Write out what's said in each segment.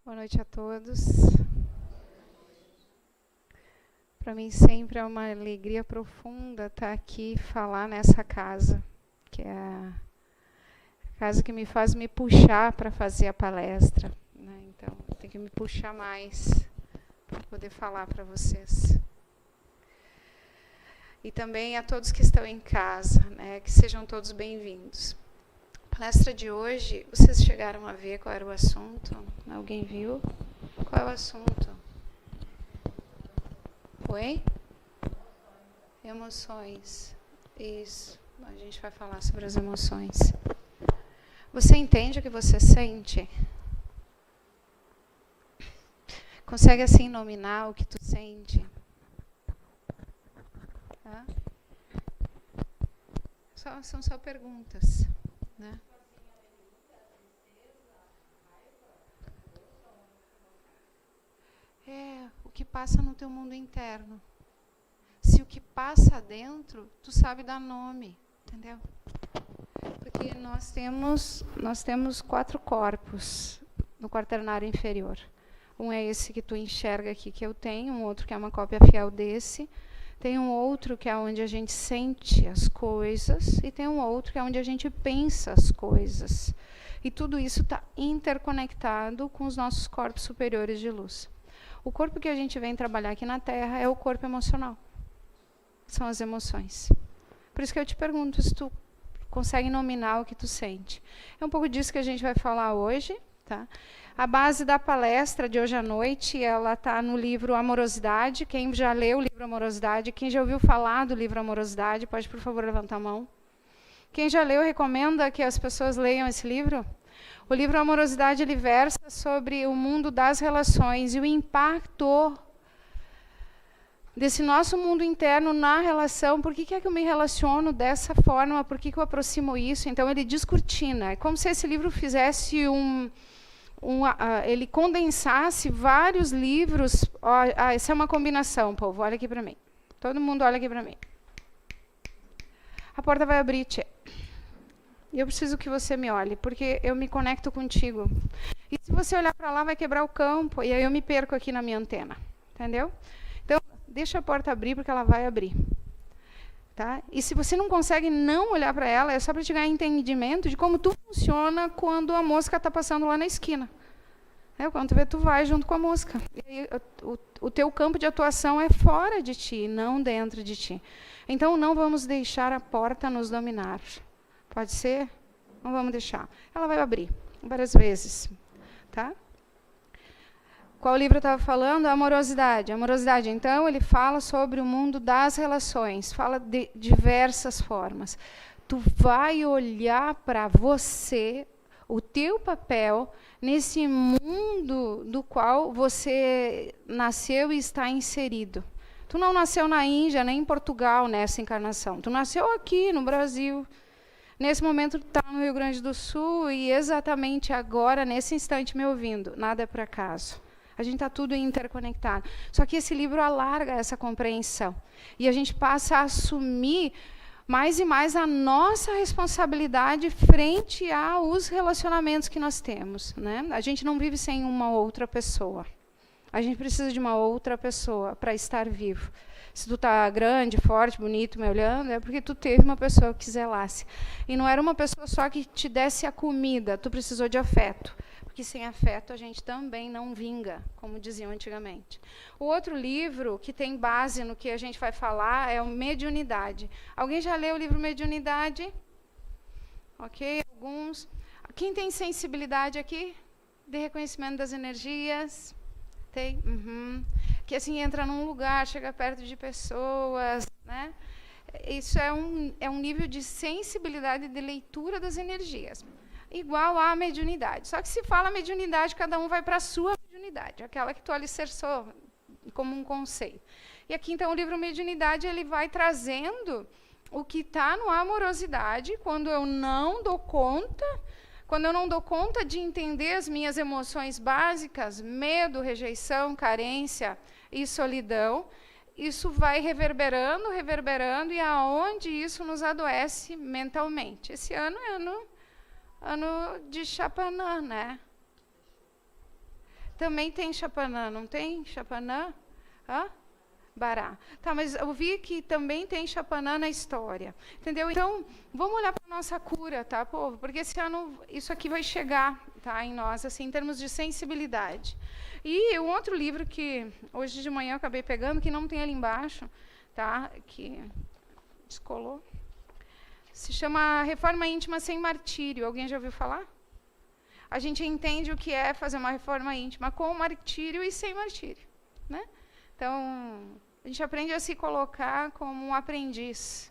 Boa noite a todos. Para mim sempre é uma alegria profunda estar aqui e falar nessa casa, que é a casa que me faz me puxar para fazer a palestra, né? Então, tem que me puxar mais para poder falar para vocês. E também a todos que estão em casa, né? Que sejam todos bem-vindos. A palestra de hoje, vocês chegaram a ver qual era o assunto? Alguém viu? Qual é o assunto? Oi? Emoções. Isso. A gente vai falar sobre as emoções. Você entende o que você sente? Consegue assim nominar o que tu sente? Tá? São só perguntas, né? É o que passa no teu mundo interno. Se o que passa dentro, tu sabe dar nome, entendeu? Porque nós temos 4 corpos no quaternário inferior. Um é esse que tu enxerga aqui que eu tenho, um outro que é uma cópia fiel desse, tem um outro que é onde a gente sente as coisas e tem um outro que é onde a gente pensa as coisas. E tudo isso está interconectado com os nossos corpos superiores de luz. O corpo que a gente vem trabalhar aqui na Terra é o corpo emocional. São as emoções. Por isso que eu te pergunto se tu consegue nominar o que tu sente. É um pouco disso que a gente vai falar hoje, tá? A base da palestra de hoje à noite, ela está no livro Amorosidade. Quem já leu o livro Amorosidade, quem já ouviu falar do livro Amorosidade, pode, por favor, levantar a mão. Quem já leu, recomenda que as pessoas leiam esse livro? O livro Amorosidade, ele versa sobre o mundo das relações e o impacto desse nosso mundo interno na relação. Por que é que eu me relaciono dessa forma? Por que eu aproximo isso? Então, ele descortina. É como se esse livro fizesse ele condensasse vários livros. Essa é uma combinação, povo. Olha aqui para mim. Todo mundo olha aqui para mim. A porta vai abrir, tchê. E eu preciso que você me olhe, porque eu me conecto contigo. E se você olhar para lá, vai quebrar o campo, e aí eu me perco aqui na minha antena. Entendeu? Então, deixa a porta abrir, porque ela vai abrir. Tá? E se você não consegue não olhar para ela, é só para te ganhar entendimento de como tu funciona quando a mosca está passando lá na esquina. Quando tu vê, tu vai junto com a mosca. E aí, o teu campo de atuação é fora de ti, não dentro de ti. Então, não vamos deixar a porta nos dominar. Pode ser? Não vamos deixar. Ela vai abrir várias vezes. Tá? Qual livro eu estava falando? A Amorosidade. A Amorosidade, então, ele fala sobre o mundo das relações. Fala de diversas formas. Tu vai olhar para você, o teu papel, nesse mundo do qual você nasceu e está inserido. Tu não nasceu na Índia, nem em Portugal nessa encarnação. Tu nasceu aqui, no Brasil. Nesse momento, tu está no Rio Grande do Sul e exatamente agora, nesse instante, me ouvindo. Nada é por acaso. A gente está tudo interconectado. Só que esse livro alarga essa compreensão. E a gente passa a assumir mais e mais a nossa responsabilidade frente aos relacionamentos que nós temos, né? A gente não vive sem uma outra pessoa. A gente precisa de uma outra pessoa para estar vivo. Se tu está grande, forte, bonito, me olhando, é porque tu teve uma pessoa que zelasse. E não era uma pessoa só que te desse a comida, tu precisou de afeto. Porque sem afeto a gente também não vinga, como diziam antigamente. O outro livro que tem base no que a gente vai falar é o Mediunidade. Alguém já leu o livro Mediunidade? Ok, alguns. Quem tem sensibilidade aqui? De reconhecimento das energias? Tem? Que assim entra num lugar, chega perto de pessoas, né? Isso é um nível de sensibilidade de leitura das energias. Igual à mediunidade. Só que se fala mediunidade, cada um vai para a sua mediunidade, aquela que tu alicerçou como um conceito. E aqui, então, o livro Mediunidade, ele vai trazendo o que está no Amorosidade, quando eu não dou conta de entender as minhas emoções básicas, medo, rejeição, carência e solidão, isso vai reverberando, e aonde isso nos adoece mentalmente. Esse ano é ano de Chapanã, né? Também tem Chapanã, não tem? Chapanã? Hã? Bará. Tá, mas eu vi que também tem Chapanã na história. Entendeu? Então, vamos olhar para a nossa cura, tá, povo? Porque esse ano isso aqui vai chegar, tá, em nós, assim, em termos de sensibilidade. E um outro livro que hoje de manhã eu acabei pegando, que não tem ali embaixo, tá? Que descolou. Se chama Reforma Íntima Sem Martírio. Alguém já ouviu falar? A gente entende o que é fazer uma reforma íntima com martírio e sem martírio, né? Então, a gente aprende a se colocar como um aprendiz,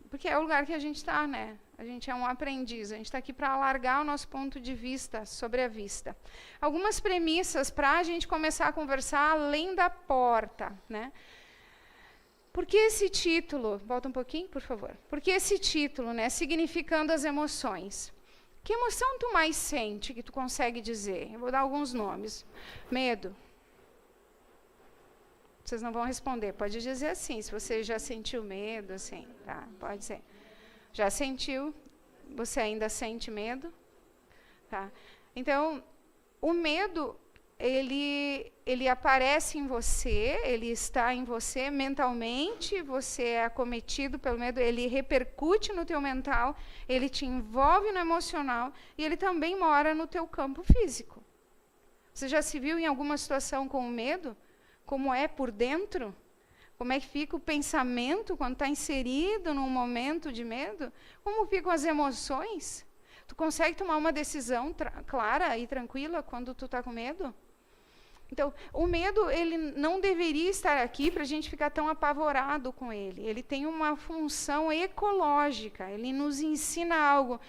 porque é o lugar que a gente está, né? A gente é um aprendiz, a gente está aqui para alargar o nosso ponto de vista sobre a vista. Algumas premissas para a gente começar a conversar além da porta, né? Por que esse título? Volta um pouquinho, por favor. Por que esse título, né? Significando as emoções. Que emoção tu mais sente, que tu consegue dizer? Eu vou dar alguns nomes. Medo. Vocês não vão responder. Pode dizer assim, se você já sentiu medo, assim, tá? Pode ser. Já sentiu? Você ainda sente medo? Tá? Então, o medo, ele aparece em você, ele está em você mentalmente, você é acometido pelo medo, ele repercute no teu mental, ele te envolve no emocional e ele também mora no teu campo físico. Você já se viu em alguma situação com medo? Como é por dentro? Como é que fica o pensamento quando está inserido num momento de medo? Como ficam as emoções? Tu consegue tomar uma decisão clara e tranquila quando tu está com medo? Então, o medo, ele não deveria estar aqui para a gente ficar tão apavorado com ele. Ele tem uma função ecológica, ele nos ensina algo.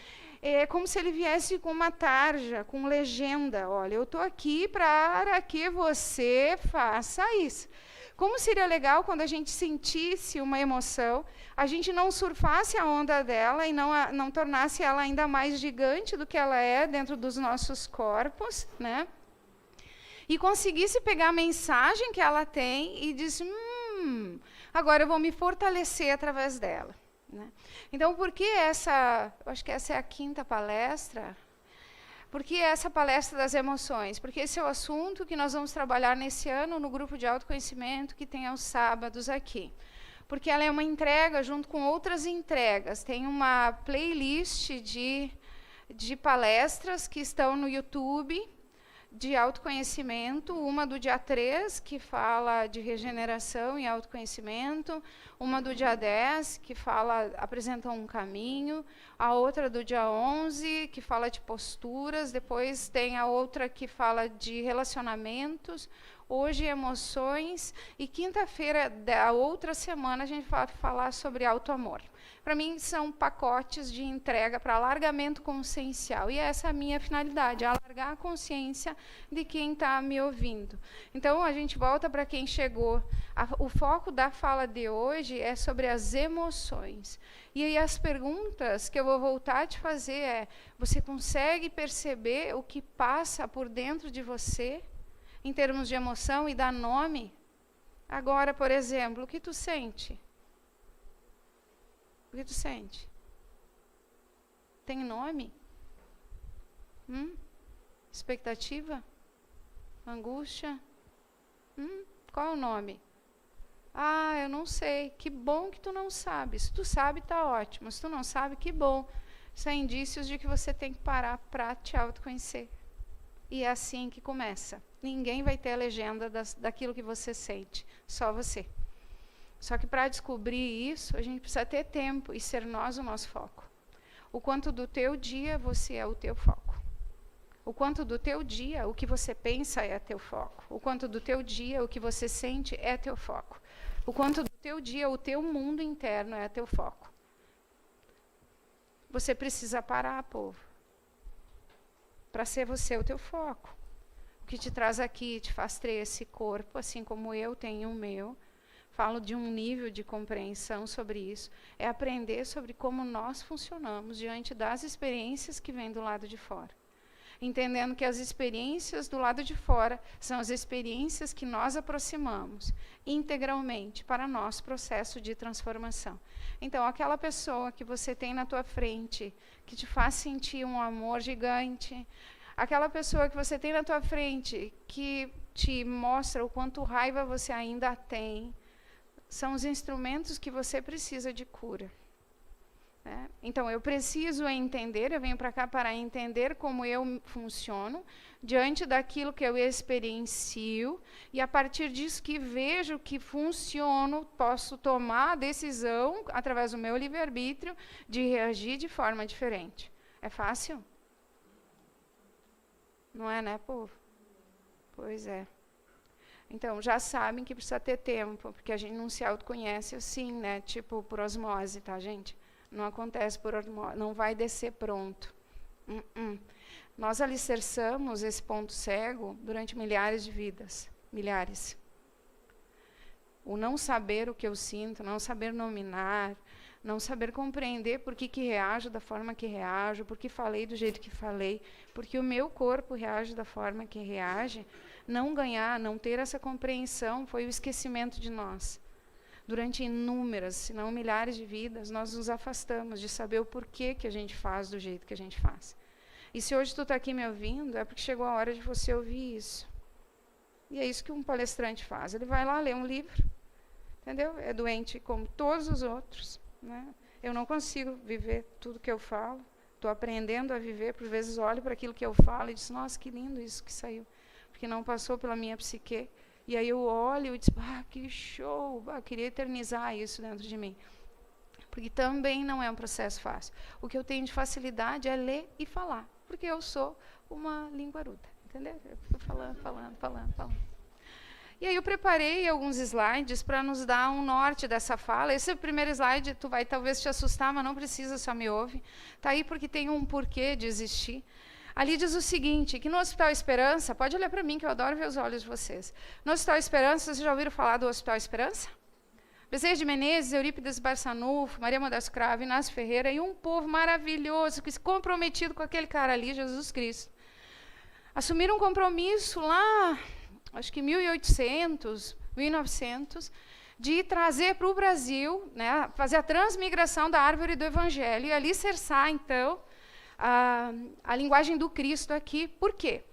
É como se ele viesse com uma tarja, com legenda. Olha, eu estou aqui para que você faça isso. Como seria legal quando a gente sentisse uma emoção, a gente não surfasse a onda dela e não tornasse ela ainda mais gigante do que ela é dentro dos nossos corpos, né? E conseguisse pegar a mensagem que ela tem e disse, agora eu vou me fortalecer através dela. Né? Então, por que essa, eu acho que essa é a 5ª palestra, por que essa palestra das emoções? Porque esse é o assunto que nós vamos trabalhar nesse ano no grupo de autoconhecimento que tem aos sábados aqui. Porque ela é uma entrega junto com outras entregas. Tem uma playlist de palestras que estão no YouTube, de autoconhecimento, uma do dia 3, que fala de regeneração e autoconhecimento, uma do dia 10, que apresenta um caminho, a outra do dia 11, que fala de posturas, depois tem a outra que fala de relacionamentos, hoje emoções, e quinta-feira da outra semana a gente vai falar sobre autoamor. Para mim, são pacotes de entrega para alargamento consciencial. E essa é a minha finalidade, alargar a consciência de quem está me ouvindo. Então, a gente volta para quem chegou. O foco da fala de hoje é sobre as emoções. E aí as perguntas que eu vou voltar a te fazer é, você consegue perceber o que passa por dentro de você, em termos de emoção, e dar nome? Agora, por exemplo, o que tu sente? O que tu sente? Tem nome? Expectativa? Angústia? Qual é o nome? Ah, eu não sei. Que bom que tu não sabe. Se tu sabe, tá ótimo. Se tu não sabe, que bom. Isso é indícios de que você tem que parar para te autoconhecer. E é assim que começa. Ninguém vai ter a legenda daquilo que você sente. Só você. Só que para descobrir isso, a gente precisa ter tempo e ser nós o nosso foco. O quanto do teu dia você é o teu foco. O quanto do teu dia o que você pensa é teu foco. O quanto do teu dia o que você sente é teu foco. O quanto do teu dia o teu mundo interno é teu foco. Você precisa parar, povo. Para ser você o teu foco. O que te traz aqui, te faz ter esse corpo, assim como eu tenho o meu. Falo de um nível de compreensão sobre isso, é aprender sobre como nós funcionamos diante das experiências que vêm do lado de fora. Entendendo que as experiências do lado de fora são as experiências que nós aproximamos integralmente para nosso processo de transformação. Então, aquela pessoa que você tem na tua frente, que te faz sentir um amor gigante, Aquela pessoa que você tem na tua frente, que te mostra o quanto raiva você ainda tem, são os instrumentos que você precisa de cura. Né? Então, eu preciso entender, eu venho para cá para entender como eu funciono, diante daquilo que eu experiencio, e a partir disso que vejo que funciono, posso tomar a decisão, através do meu livre-arbítrio, de reagir de forma diferente. É fácil? Não é, né, povo? Pois é. Então, já sabem que precisa ter tempo, porque a gente não se autoconhece assim, né? Tipo, por osmose, tá, gente? Não acontece por osmose, não vai descer pronto. Nós alicerçamos esse ponto cego durante milhares de vidas. Milhares. O não saber o que eu sinto, não saber nominar, não saber compreender por que reajo da forma que reajo, por que falei do jeito que falei, porque o meu corpo reage da forma que reage, não ganhar, não ter essa compreensão, foi o esquecimento de nós. Durante inúmeras, se não milhares de vidas, nós nos afastamos de saber o porquê que a gente faz do jeito que a gente faz. E se hoje tu está aqui me ouvindo, é porque chegou a hora de você ouvir isso. E é isso que um palestrante faz. Ele vai lá ler um livro, entendeu? É doente como todos os outros. Né? Eu não consigo viver tudo que eu falo. Estou aprendendo a viver, por vezes olho para aquilo que eu falo e digo, nossa, que lindo isso que saiu. Porque não passou pela minha psique. E aí eu olho e digo, que show, queria eternizar isso dentro de mim. Porque também não é um processo fácil. O que eu tenho de facilidade é ler e falar, porque eu sou uma linguaruda, entendeu? Eu fico falando. E aí eu preparei alguns slides para nos dar um norte dessa fala. Esse primeiro slide, tu vai talvez te assustar, mas não precisa, só me ouve. Está aí porque tem um porquê de existir. Ali diz o seguinte, que no Hospital Esperança, pode olhar para mim, que eu adoro ver os olhos de vocês. No Hospital Esperança, vocês já ouviram falar do Hospital Esperança? Bezerra de Menezes, Eurípides Barçanufo, Maria Modesto Cravo, Inácio Ferreira, e um povo maravilhoso, comprometido com aquele cara ali, Jesus Cristo. Assumiram um compromisso lá, acho que 1800, 1900, de trazer para o Brasil, né, fazer a transmigração da árvore do Evangelho, e alicerçar, então, a linguagem do Cristo aqui. Por quê?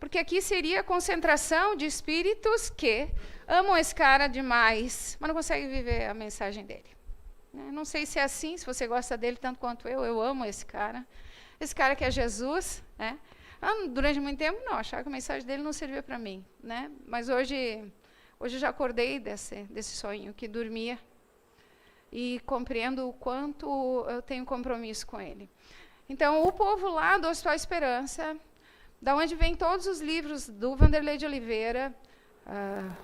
Porque aqui seria a concentração de espíritos que amam esse cara demais, mas não conseguem viver a mensagem dele. Não sei se é assim, se você gosta dele tanto quanto eu amo esse cara. Esse cara que é Jesus, né? Durante muito tempo, não, achava que a mensagem dele não servia para mim, né? Mas hoje eu já acordei desse sonho, que dormia, e compreendo o quanto eu tenho compromisso com ele. Então, o povo lá do Hospital Esperança, da onde vêm todos os livros do Vanderlei de Oliveira,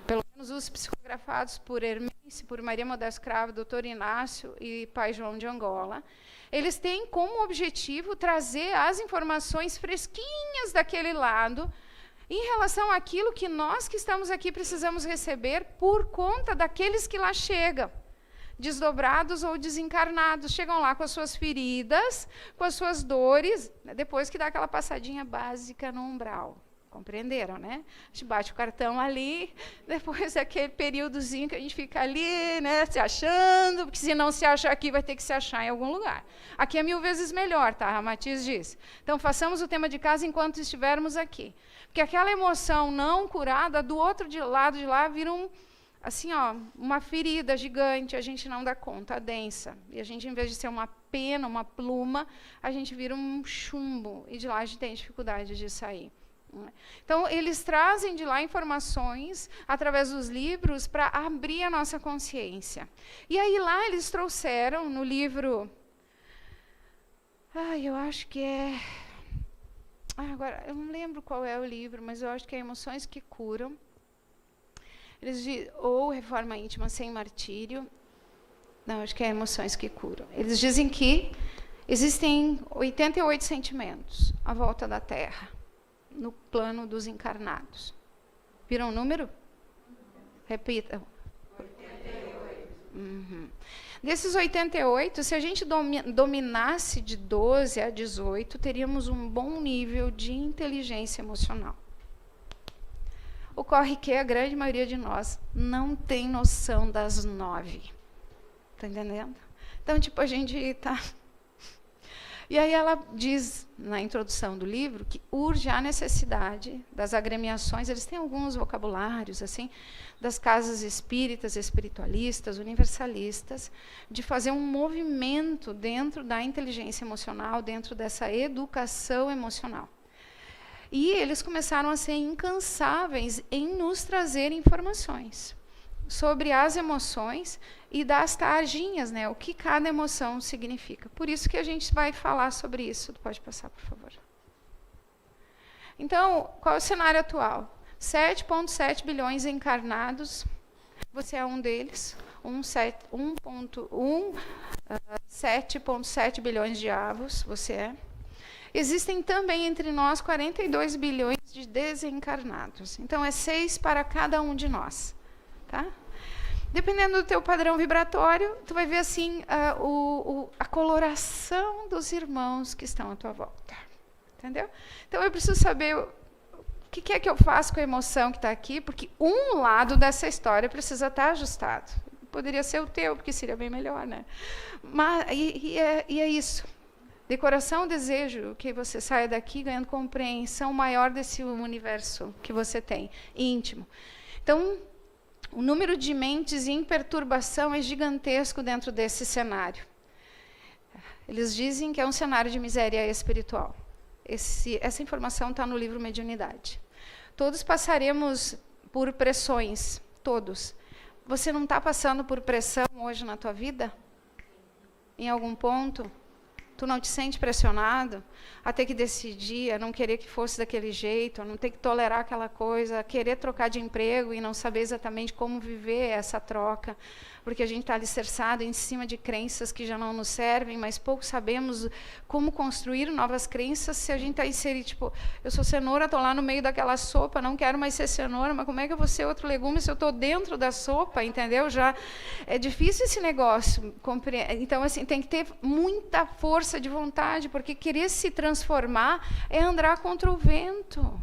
pelo menos os psicografados por Hermêncio, por Maria Modesto Cravo, Dr. Inácio e Pai João de Angola, eles têm como objetivo trazer as informações fresquinhas daquele lado em relação àquilo que nós que estamos aqui precisamos receber por conta daqueles que lá chegam. Desdobrados ou desencarnados, chegam lá com as suas feridas, com as suas dores, depois que dá aquela passadinha básica no umbral. Compreenderam, né? A gente bate o cartão ali, depois aquele períodozinho que a gente fica ali, né, se achando, porque se não se acha aqui, vai ter que se achar em algum lugar. Aqui é 1000 vezes melhor, tá? A Matiz diz. Então, façamos o tema de casa enquanto estivermos aqui. Porque aquela emoção não curada, do outro lado de lá, vira assim, uma ferida gigante, a gente não dá conta, densa. E a gente, em vez de ser uma pena, uma pluma, a gente vira um chumbo, e de lá a gente tem dificuldade de sair. Então, eles trazem de lá informações, através dos livros, para abrir a nossa consciência. E aí lá eles trouxeram, no livro... eu acho que é... agora, eu não lembro qual é o livro, mas eu acho que é Emoções que Curam. Eles dizem, ou Reforma Íntima Sem Martírio. Não, acho que é Emoções que Curam. Eles dizem que existem 88 sentimentos à volta da Terra, no plano dos encarnados. Viram o número? Repita. 88. Desses 88, se a gente dominasse de 12 a 18, teríamos um bom nível de inteligência emocional. Ocorre que a grande maioria de nós não tem noção das 9. Está entendendo? Então, tipo, a gente está... E aí ela diz, na introdução do livro, que urge a necessidade das agremiações, eles têm alguns vocabulários, assim, das casas espíritas, espiritualistas, universalistas, de fazer um movimento dentro da inteligência emocional, dentro dessa educação emocional. E eles começaram a ser incansáveis em nos trazer informações sobre as emoções e das tarjinhas, né? O que cada emoção significa. Por isso que a gente vai falar sobre isso. Pode passar, por favor. Então, qual é o cenário atual? 7,7 bilhões encarnados. Você é um deles. 7,7 bilhões de avos, você é. Existem também entre nós 42 bilhões de desencarnados. Então, é 6 para cada um de nós. Tá? Dependendo do teu padrão vibratório, tu vai ver assim a coloração dos irmãos que estão à tua volta. Entendeu? Então, eu preciso saber o que é que eu faço com a emoção que está aqui, porque um lado dessa história precisa estar ajustado. Poderia ser o teu, porque seria bem melhor, né? Mas, é isso. Decoração, desejo que você saia daqui ganhando compreensão maior desse universo que você tem, íntimo. Então, o número de mentes em perturbação é gigantesco dentro desse cenário. Eles dizem que é um cenário de miséria espiritual. Essa informação está no livro Mediunidade. Todos passaremos por pressões, todos. Você não está passando por pressão hoje na tua vida? Em algum ponto? Tu não te sente pressionado a ter que decidir, a não querer que fosse daquele jeito, a não ter que tolerar aquela coisa, a querer trocar de emprego e não saber exatamente como viver essa troca, porque a gente está alicerçado em cima de crenças que já não nos servem, mas pouco sabemos como construir novas crenças se a gente está inserido, tipo, eu sou cenoura, estou lá no meio daquela sopa, não quero mais ser cenoura, mas como é que eu vou ser outro legume se eu estou dentro da sopa, entendeu? Já é difícil esse negócio. Então, assim, tem que ter muita força de vontade, porque querer se transformar é andar contra o vento.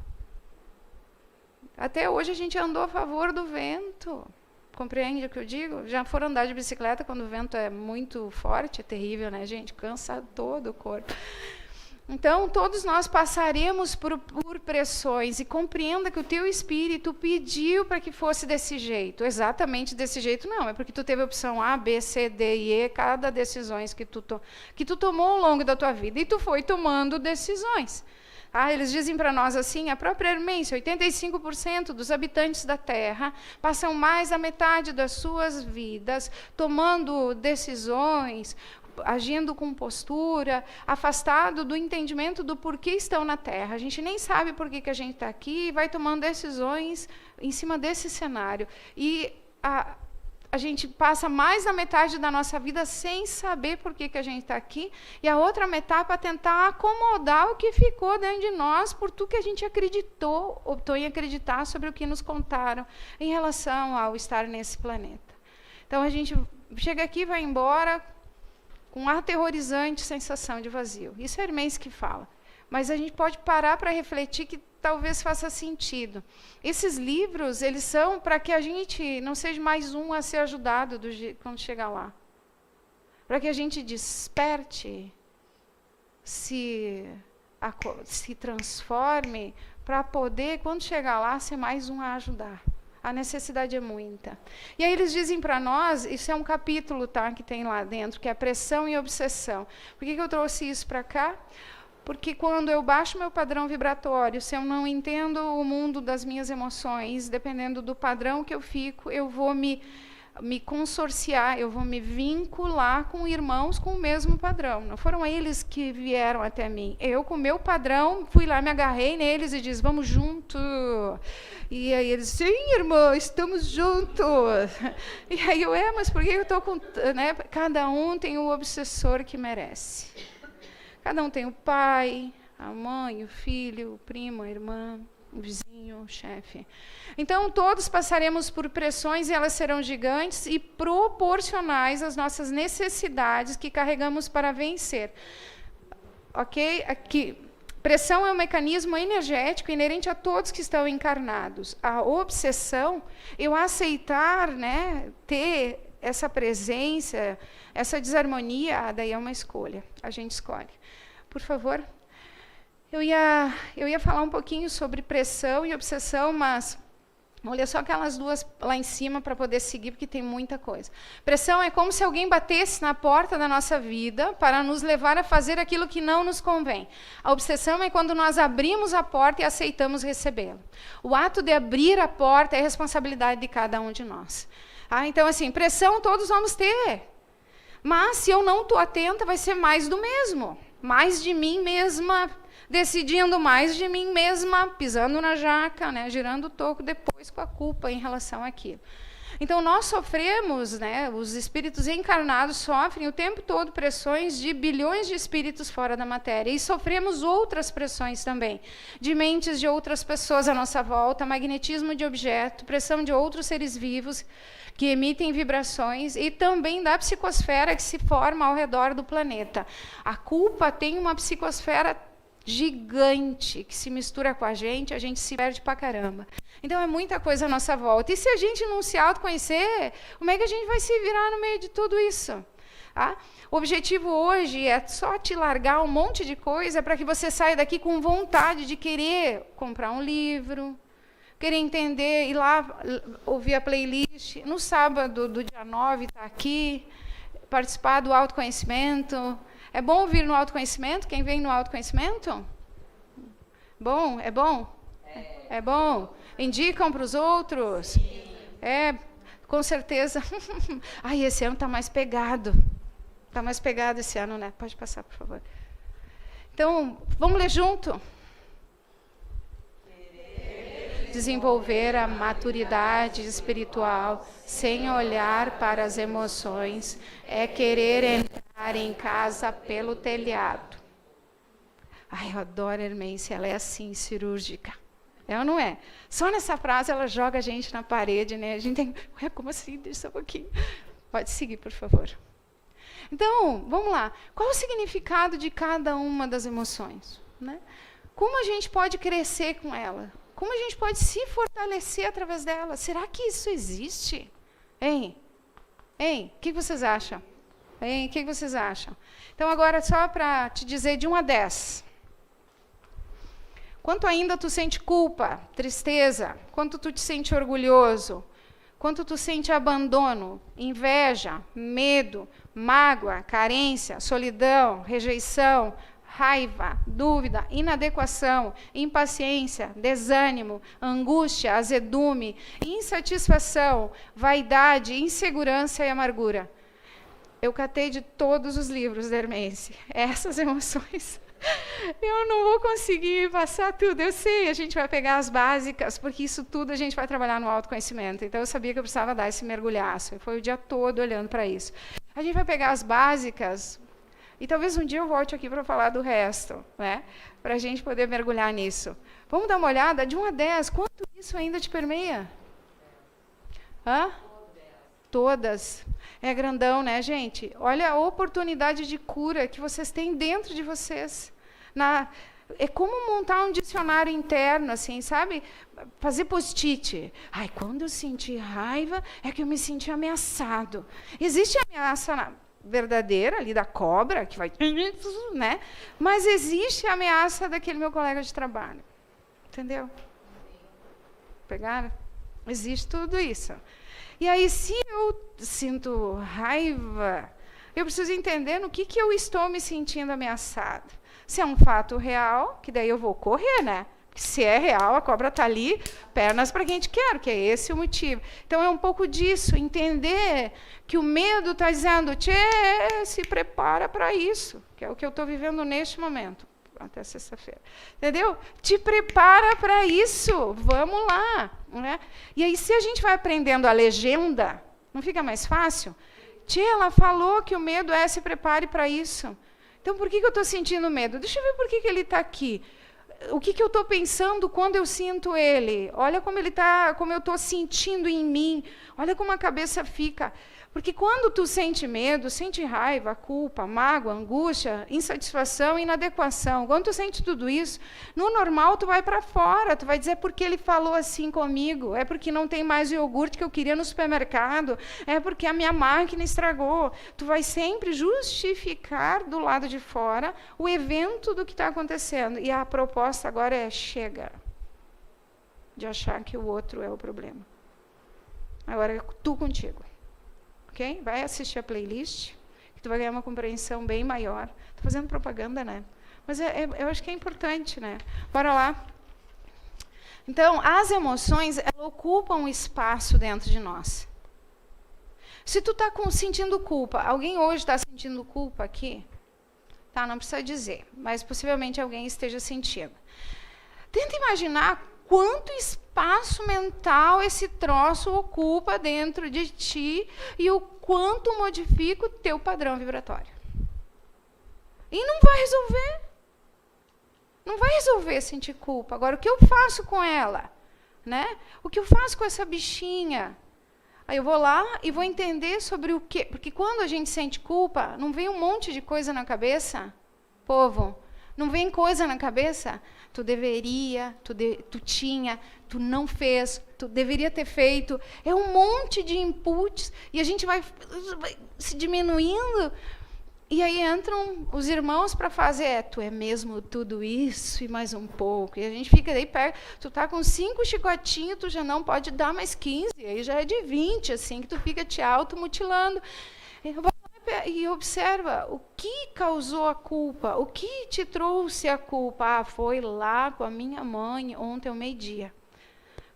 Até hoje a gente andou a favor do vento. Compreende o que eu digo? Já foram andar de bicicleta quando o vento é muito forte? É terrível, né, gente? Cansa todo o corpo. Então, todos nós passaremos por pressões, e compreenda que o teu espírito pediu para que fosse desse jeito. Exatamente desse jeito não, é porque tu teve a opção A, B, C, D e E, cada decisões que tu tomou ao longo da tua vida, e tu foi tomando decisões. Eles dizem para nós assim, a própria Hermência, 85% dos habitantes da Terra passam mais da metade das suas vidas tomando decisões, agindo com postura, afastado do entendimento do porquê estão na Terra. A gente nem sabe por que a gente está aqui e vai tomando decisões em cima desse cenário. E a gente passa mais da metade da nossa vida sem saber por que a gente está aqui, e a outra metade para tentar acomodar o que ficou dentro de nós por tudo que a gente optou em acreditar sobre o que nos contaram em relação ao estar nesse planeta. Então, a gente chega aqui e vai embora com uma aterrorizante sensação de vazio. Isso é Hermência que fala. Mas a gente pode parar para refletir que talvez faça sentido. Esses livros, eles são para que a gente não seja mais um a ser ajudado quando chegar lá. Para que a gente desperte, se transforme, para poder, quando chegar lá, ser mais um a ajudar. A necessidade é muita. E aí eles dizem para nós, isso é um capítulo, tá, que tem lá dentro, que é pressão e obsessão. Por que eu trouxe isso para cá? Porque quando eu baixo meu padrão vibratório, se eu não entendo o mundo das minhas emoções, dependendo do padrão que eu fico, eu vou me consorciar, eu vou me vincular com irmãos com o mesmo padrão. Não foram eles que vieram até mim. Eu, com o meu padrão, fui lá, me agarrei neles e disse, vamos junto. E aí eles, sim, irmã, estamos juntos. E aí eu, mas por que eu estou com... Né? Cada um tem o obsessor que merece. Cada um tem o pai, a mãe, o filho, o primo, a irmã, o vizinho, o chefe. Então, todos passaremos por pressões e elas serão gigantes e proporcionais às nossas necessidades que carregamos para vencer. Ok? Aqui. Pressão é um mecanismo energético inerente a todos que estão encarnados. A obsessão, eu aceitar, né, ter essa presença, essa desarmonia, daí é uma escolha. A gente escolhe. por favor. Eu ia falar um pouquinho sobre pressão e obsessão, mas vou ler só aquelas duas lá em cima para poder seguir, porque tem muita coisa. Pressão é como se alguém batesse na porta da nossa vida para nos levar a fazer aquilo que não nos convém. A obsessão é quando nós abrimos a porta e aceitamos recebê-la. O ato de abrir a porta é responsabilidade de cada um de nós. Então, assim, pressão todos vamos ter. Mas, se eu não estou atenta, vai ser mais do mesmo. Mais de mim mesma, decidindo mais de mim mesma, pisando na jaca, né, girando o toco depois com a culpa em relação àquilo. Então, nós sofremos, né, os espíritos encarnados sofrem o tempo todo pressões de bilhões de espíritos fora da matéria. E sofremos outras pressões também, de mentes de outras pessoas à nossa volta, magnetismo de objeto, pressão de outros seres vivos que emitem vibrações e também da psicosfera que se forma ao redor do planeta. A culpa tem uma psicosfera gigante que se mistura com a gente se perde pra caramba. Então, é muita coisa à nossa volta. E se a gente não se autoconhecer, como é que a gente vai se virar no meio de tudo isso? O objetivo hoje é só te largar um monte de coisa para que você saia daqui com vontade de querer comprar um livro, querer entender, ir lá ouvir a playlist. No sábado do dia 9, está aqui, participar do autoconhecimento. É bom ouvir no autoconhecimento? Quem vem no autoconhecimento? Bom? É bom? É bom? Indicam para os outros? Com certeza. Esse ano está mais pegado. Está mais pegado esse ano, né? Pode passar, por favor. Então, vamos ler junto? Desenvolver a maturidade espiritual sem olhar para as emoções é querer entrar em casa pelo telhado. Eu adoro a Hermência, ela é assim, cirúrgica. É ou não é? Só nessa frase ela joga a gente na parede, né? A gente tem... como assim? Deixa um pouquinho. Pode seguir, por favor. Então, vamos lá. Qual o significado de cada uma das emoções? Né? Como a gente pode crescer com ela? Como a gente pode se fortalecer através dela? Será que isso existe? O que vocês acham? O que vocês acham? Então, agora, só para te dizer de 1 a 10. Quanto ainda tu sente culpa, tristeza? Quanto tu te sente orgulhoso? Quanto tu sente abandono, inveja, medo, mágoa, carência, solidão, rejeição, raiva, dúvida, inadequação, impaciência, desânimo, angústia, azedume, insatisfação, vaidade, insegurança e amargura? Eu catei de todos os livros da Hermência essas emoções. Eu não vou conseguir passar tudo, eu sei, a gente vai pegar as básicas, porque isso tudo a gente vai trabalhar no autoconhecimento. Então, eu sabia que eu precisava dar esse mergulhaço. Foi o dia todo olhando para isso. A gente vai pegar as básicas, e talvez um dia eu volte aqui para falar do resto, né? Para a gente poder mergulhar nisso. Vamos dar uma olhada? De 1 a 10, quanto isso ainda te permeia? Todas. É grandão, né, gente? Olha a oportunidade de cura que vocês têm dentro de vocês. É como montar um dicionário interno, assim, sabe? Fazer post-it. Quando eu senti raiva, é que eu me senti ameaçado. Existe a ameaça verdadeira ali da cobra, que vai... né? Mas existe a ameaça daquele meu colega de trabalho. Entendeu? Pegaram? Existe tudo isso. E aí, se eu sinto raiva, eu preciso entender no que eu estou me sentindo ameaçado. Se é um fato real, que daí eu vou correr, né? Porque se é real, a cobra está ali, pernas para quem te quer, que é esse o motivo. Então, é um pouco disso, entender que o medo está dizendo, se prepara para isso, que é o que eu estou vivendo neste momento, até sexta-feira. Entendeu? Te prepara para isso, vamos lá. Né? E aí, se a gente vai aprendendo a legenda, não fica mais fácil? Ela falou que o medo se prepare para isso. Então, por que eu estou sentindo medo? Deixa eu ver por que ele está aqui. o que eu estou pensando quando eu sinto ele. Olha como ele está, como eu estou sentindo em mim. Olha como a cabeça fica. Porque quando tu sente medo, sente raiva, culpa, mágoa, angústia, insatisfação, inadequação, quando tu sente tudo isso, no normal tu vai para fora, tu vai dizer porque ele falou assim comigo, é porque não tem mais o iogurte que eu queria no supermercado, é porque a minha máquina estragou. Tu vai sempre justificar do lado de fora o evento do que está acontecendo. E a proposta agora é chega de achar que o outro é o problema. Agora é tu contigo. Okay? Vai assistir a playlist, que tu vai ganhar uma compreensão bem maior. Estou fazendo propaganda, né? Mas eu acho que é importante, né? Bora lá. Então, as emoções, elas ocupam um espaço dentro de nós. Se tu está sentindo culpa, alguém hoje está sentindo culpa aqui? Tá, não precisa dizer, mas possivelmente alguém esteja sentindo. Tenta imaginar quanto espaço mental esse troço ocupa dentro de ti e o quanto modifica o teu padrão vibratório. E não vai resolver. Não vai resolver sentir culpa. Agora, o que eu faço com ela? Né? O que eu faço com essa bichinha? Aí eu vou lá e vou entender sobre o quê. Porque quando a gente sente culpa, não vem um monte de coisa na cabeça? Povo, não vem coisa na cabeça? Tu deveria, tu tinha, tu não fez, tu deveria ter feito. É um monte de inputs e a gente vai se diminuindo. E aí entram os irmãos para fazer, tu é mesmo tudo isso e mais um pouco. E a gente fica daí perto, tu tá com 5 chicotinhos, tu já não pode dar mais 15, aí já é de 20, assim, que tu fica te automutilando. E observa o que causou a culpa, o que te trouxe a culpa. Ah, foi lá com a minha mãe ontem ao meio-dia.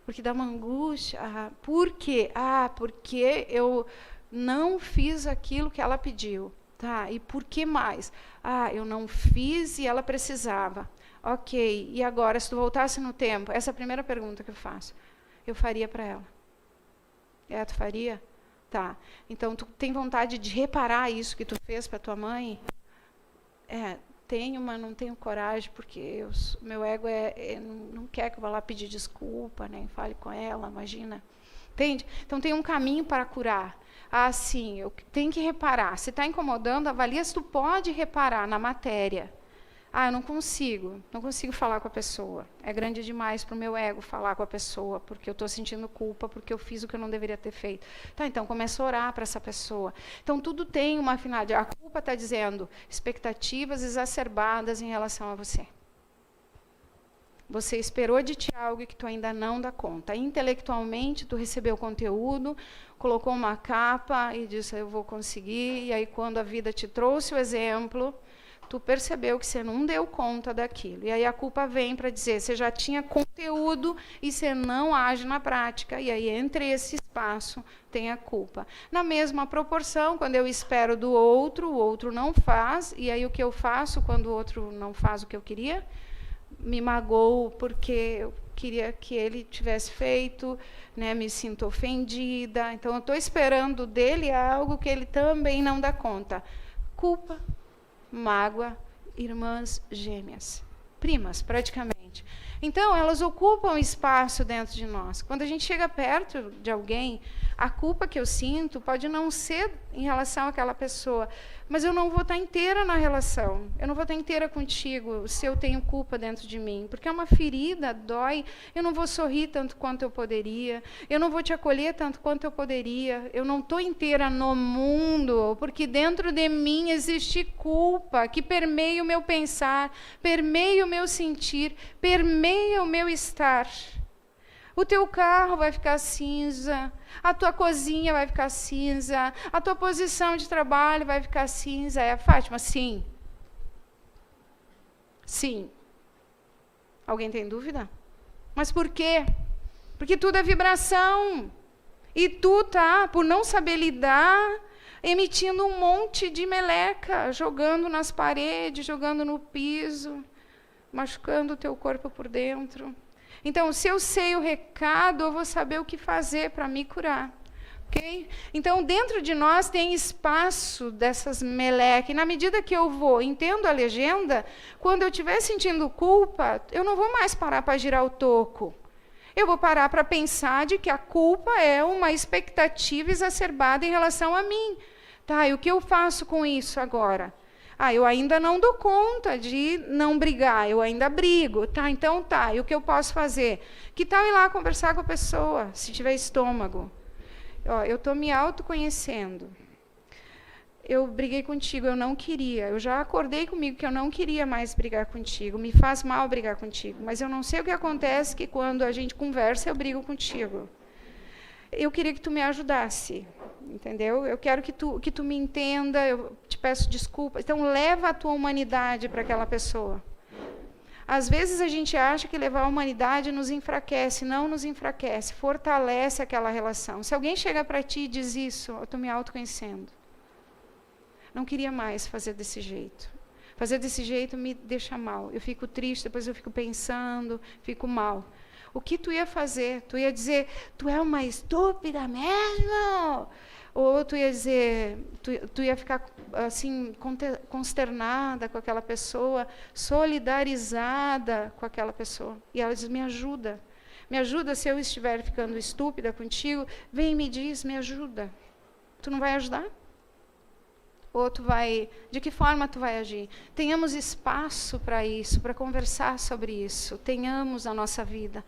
Porque dá uma angústia. Ah, por quê? Ah, porque eu não fiz aquilo que ela pediu. Tá, e por que mais? Ah, eu não fiz e ela precisava. Ok, e agora, se tu voltasse no tempo, essa é a primeira pergunta que eu faço. Eu faria para ela. Tu faria? Tá. Então, tu tem vontade de reparar isso que tu fez para tua mãe? Tenho, mas não tenho coragem, porque meu ego não quer que eu vá lá pedir desculpa, nem fale com ela, imagina. Entende? Então, tem um caminho para curar. Ah, sim, eu tenho que reparar. Se está incomodando, avalia se tu pode reparar na matéria. Ah, eu não consigo falar com a pessoa. É grande demais para o meu ego falar com a pessoa, porque eu estou sentindo culpa, porque eu fiz o que eu não deveria ter feito. Tá, então começa a orar para essa pessoa. Então tudo tem uma finalidade. A culpa está dizendo expectativas exacerbadas em relação a você. Você esperou de ti algo que tu ainda não dá conta. Intelectualmente, tu recebeu o conteúdo, colocou uma capa e disse, eu vou conseguir. E aí, quando a vida te trouxe o exemplo, tu percebeu que você não deu conta daquilo. E aí a culpa vem para dizer, você já tinha conteúdo e você não age na prática. E aí, entre esse espaço, tem a culpa. Na mesma proporção, quando eu espero do outro, o outro não faz. E aí, o que eu faço quando o outro não faz o que eu queria? Me magoo porque eu queria que ele tivesse feito, né, me sinto ofendida. Então, eu estou esperando dele algo que ele também não dá conta. Culpa, mágoa, irmãs gêmeas, primas, praticamente. Então, elas ocupam espaço dentro de nós. Quando a gente chega perto de alguém, a culpa que eu sinto pode não ser em relação àquela pessoa, mas eu não vou estar inteira na relação. Eu não vou estar inteira contigo se eu tenho culpa dentro de mim, porque é uma ferida, dói. Eu não vou sorrir tanto quanto eu poderia. Eu não vou te acolher tanto quanto eu poderia. Eu não estou inteira no mundo, porque dentro de mim existe culpa que permeia o meu pensar, permeia o meu sentir, permeia o meu estar. O teu carro vai ficar cinza, a tua cozinha vai ficar cinza, a tua posição de trabalho vai ficar cinza. Fátima? Sim. Sim. Alguém tem dúvida? Mas por quê? Porque tudo é vibração. E tu tá, por não saber lidar, emitindo um monte de meleca, jogando nas paredes, jogando no piso, machucando o teu corpo por dentro. Então, se eu sei o recado, eu vou saber o que fazer para me curar. Ok? Então, dentro de nós tem espaço dessas meleques. Na medida que eu entendo a legenda, quando eu estiver sentindo culpa, eu não vou mais parar para girar o toco. Eu vou parar para pensar de que a culpa é uma expectativa exacerbada em relação a mim. Tá, e o que eu faço com isso agora? Eu ainda não dou conta de não brigar, eu ainda brigo. Tá, então tá, e o que eu posso fazer? Que tal ir lá conversar com a pessoa, se tiver estômago? Eu estou me autoconhecendo. Eu briguei contigo, eu não queria. Eu já acordei comigo que eu não queria mais brigar contigo. Me faz mal brigar contigo. Mas eu não sei o que acontece que quando a gente conversa, eu brigo contigo. Eu queria que tu me ajudasse, entendeu? Eu quero que tu me entenda, eu te peço desculpas. Então, leva a tua humanidade para aquela pessoa. Às vezes a gente acha que levar a humanidade nos enfraquece, não nos enfraquece, fortalece aquela relação. Se alguém chega para ti e diz isso, eu estou me autoconhecendo. Não queria mais fazer desse jeito. Fazer desse jeito me deixa mal. Eu fico triste, depois eu fico pensando, fico mal. O que tu ia fazer? Tu ia dizer, tu é uma estúpida mesmo? Ou tu ia dizer, tu ia ficar assim, consternada com aquela pessoa, solidarizada com aquela pessoa. E ela diz, me ajuda se eu estiver ficando estúpida contigo, vem e me diz, me ajuda. Tu não vai ajudar? Ou tu vai, de que forma tu vai agir? Tenhamos espaço para isso, para conversar sobre isso. Tenhamos a nossa vida.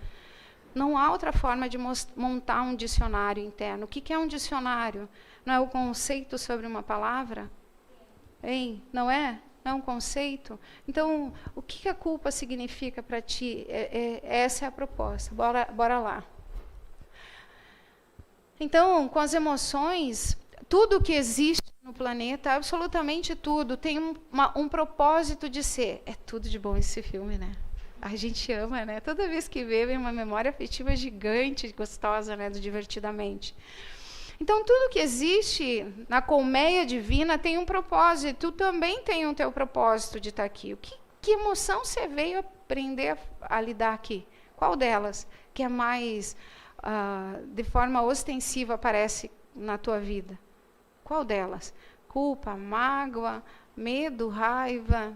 Não há outra forma de montar um dicionário interno. O que é um dicionário? Não é o conceito sobre uma palavra? Hein? Não é? Não é um conceito? Então, o que a culpa significa para ti? Essa é a proposta. Bora lá. Então, com as emoções, tudo que existe no planeta, absolutamente tudo, tem um propósito de ser. É tudo de bom esse filme, né? A gente ama, né? Toda vez que vê, vem uma memória afetiva gigante, gostosa, né? Do Divertidamente. Então, tudo que existe na colmeia divina tem um propósito. Tu também tem o teu propósito de estar aqui. Que emoção você veio aprender a lidar aqui? Qual delas que é mais, de forma ostensiva, aparece na tua vida? Qual delas? Culpa, mágoa, medo, raiva?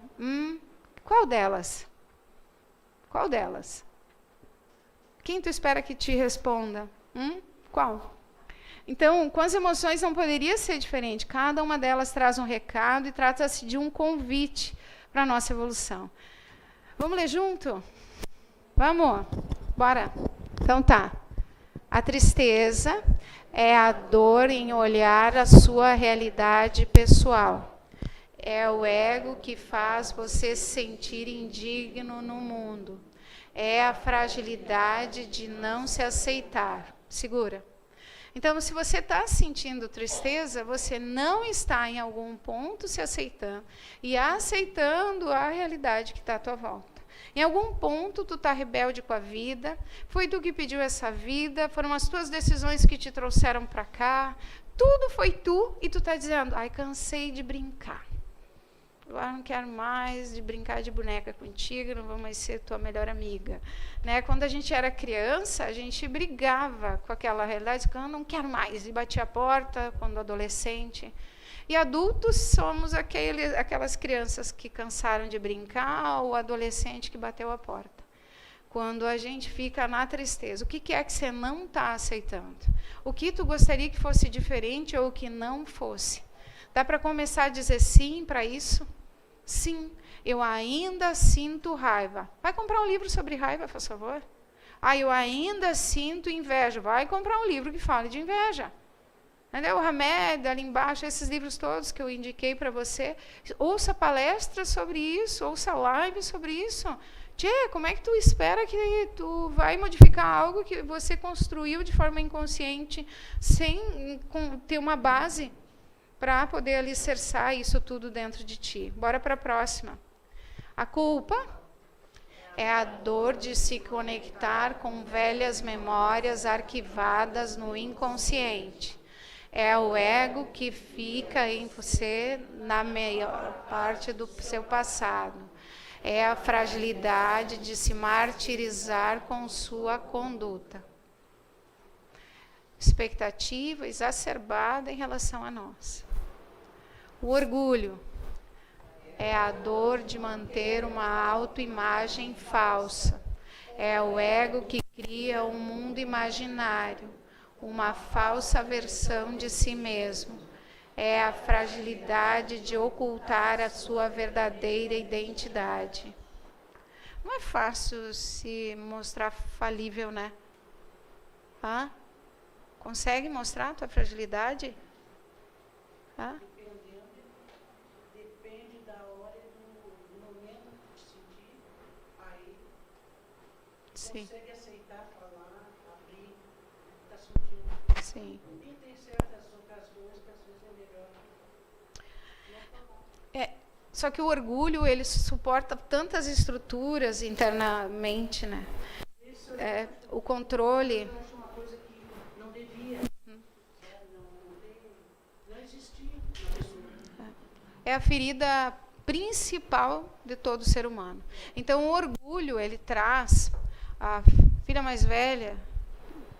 Qual delas? Qual delas? Quem tu espera que te responda? Qual? Então, com as emoções não poderia ser diferente. Cada uma delas traz um recado e trata-se de um convite para a nossa evolução. Vamos ler junto? Vamos? Bora. Então tá. A tristeza é a dor em olhar a sua realidade pessoal. É o ego que faz você se sentir indigno no mundo. É a fragilidade de não se aceitar. Segura. Então, se você está sentindo tristeza, você não está em algum ponto se aceitando e aceitando a realidade que está à tua volta. Em algum ponto, tu está rebelde com a vida, foi tu que pediu essa vida, foram as tuas decisões que te trouxeram para cá, tudo foi tu e tu está dizendo, cansei de brincar. Agora não quero mais de brincar de boneca contigo, não vou mais ser tua melhor amiga. Né? Quando a gente era criança, a gente brigava com aquela realidade, que eu não quero mais, e batia a porta quando adolescente. E adultos somos aquelas crianças que cansaram de brincar, ou adolescente que bateu a porta. Quando a gente fica na tristeza, o que é que você não está aceitando? O que tu gostaria que fosse diferente ou que não fosse? Dá para começar a dizer sim para isso? Sim, eu ainda sinto raiva. Vai comprar um livro sobre raiva, por favor? Eu ainda sinto inveja. Vai comprar um livro que fale de inveja. Entendeu? O Hamed, ali embaixo, esses livros todos que eu indiquei para você. Ouça palestras sobre isso, ouça lives sobre isso. Tchê, como é que tu espera que tu vai modificar algo que você construiu de forma inconsciente, sem ter uma base para poder alicerçar isso tudo dentro de ti? Bora para a próxima. A culpa é a dor de se conectar com velhas memórias arquivadas no inconsciente. É o ego que fica em você na maior parte do seu passado. É a fragilidade de se martirizar com sua conduta. expectativa exacerbada em relação a nós. O orgulho é a dor de manter uma autoimagem falsa. É o ego que cria um mundo imaginário, uma falsa versão de si mesmo. É a fragilidade de ocultar a sua verdadeira identidade. Não é fácil se mostrar falível, né? Hã? Consegue mostrar a tua fragilidade? Hã? Depende da hora e do momento que decidir, aí Sim. consegue aceitar, falar, abrir, está sentindo. Sim. E tem certas ocasiões que às vezes é melhor não falar. Só que o orgulho, ele suporta tantas estruturas internamente, né? O controle. Eu acho uma coisa que não devia, não existia na pessoa. É a ferida principal de todo ser humano. Então, o orgulho, ele traz a filha mais velha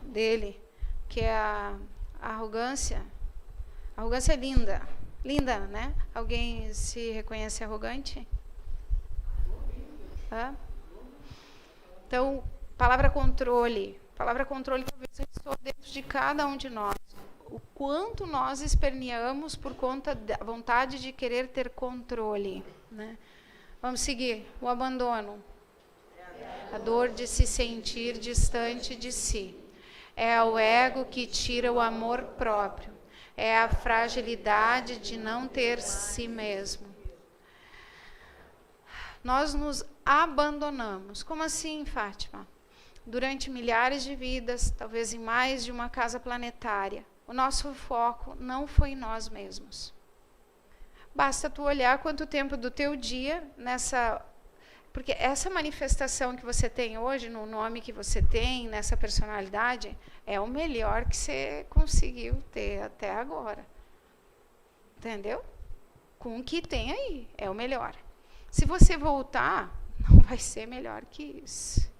dele, que é a arrogância. A arrogância é linda. Linda, né? Alguém se reconhece arrogante? Hã? Então, palavra controle. Palavra controle talvez ressoe dentro de cada um de nós. O quanto nós esperneamos por conta da vontade de querer ter controle, né? Vamos seguir. O abandono. A dor de se sentir distante de si. É o ego que tira o amor próprio. É a fragilidade de não ter si mesmo. Nós nos abandonamos. Como assim, Fátima? Durante milhares de vidas, talvez em mais de uma casa planetária, o nosso foco não foi nós mesmos. Basta tu olhar quanto tempo do teu dia nessa... Porque essa manifestação que você tem hoje, no nome que você tem, nessa personalidade, é o melhor que você conseguiu ter até agora. Entendeu? Com o que tem aí, é o melhor. Se você voltar, não vai ser melhor que isso.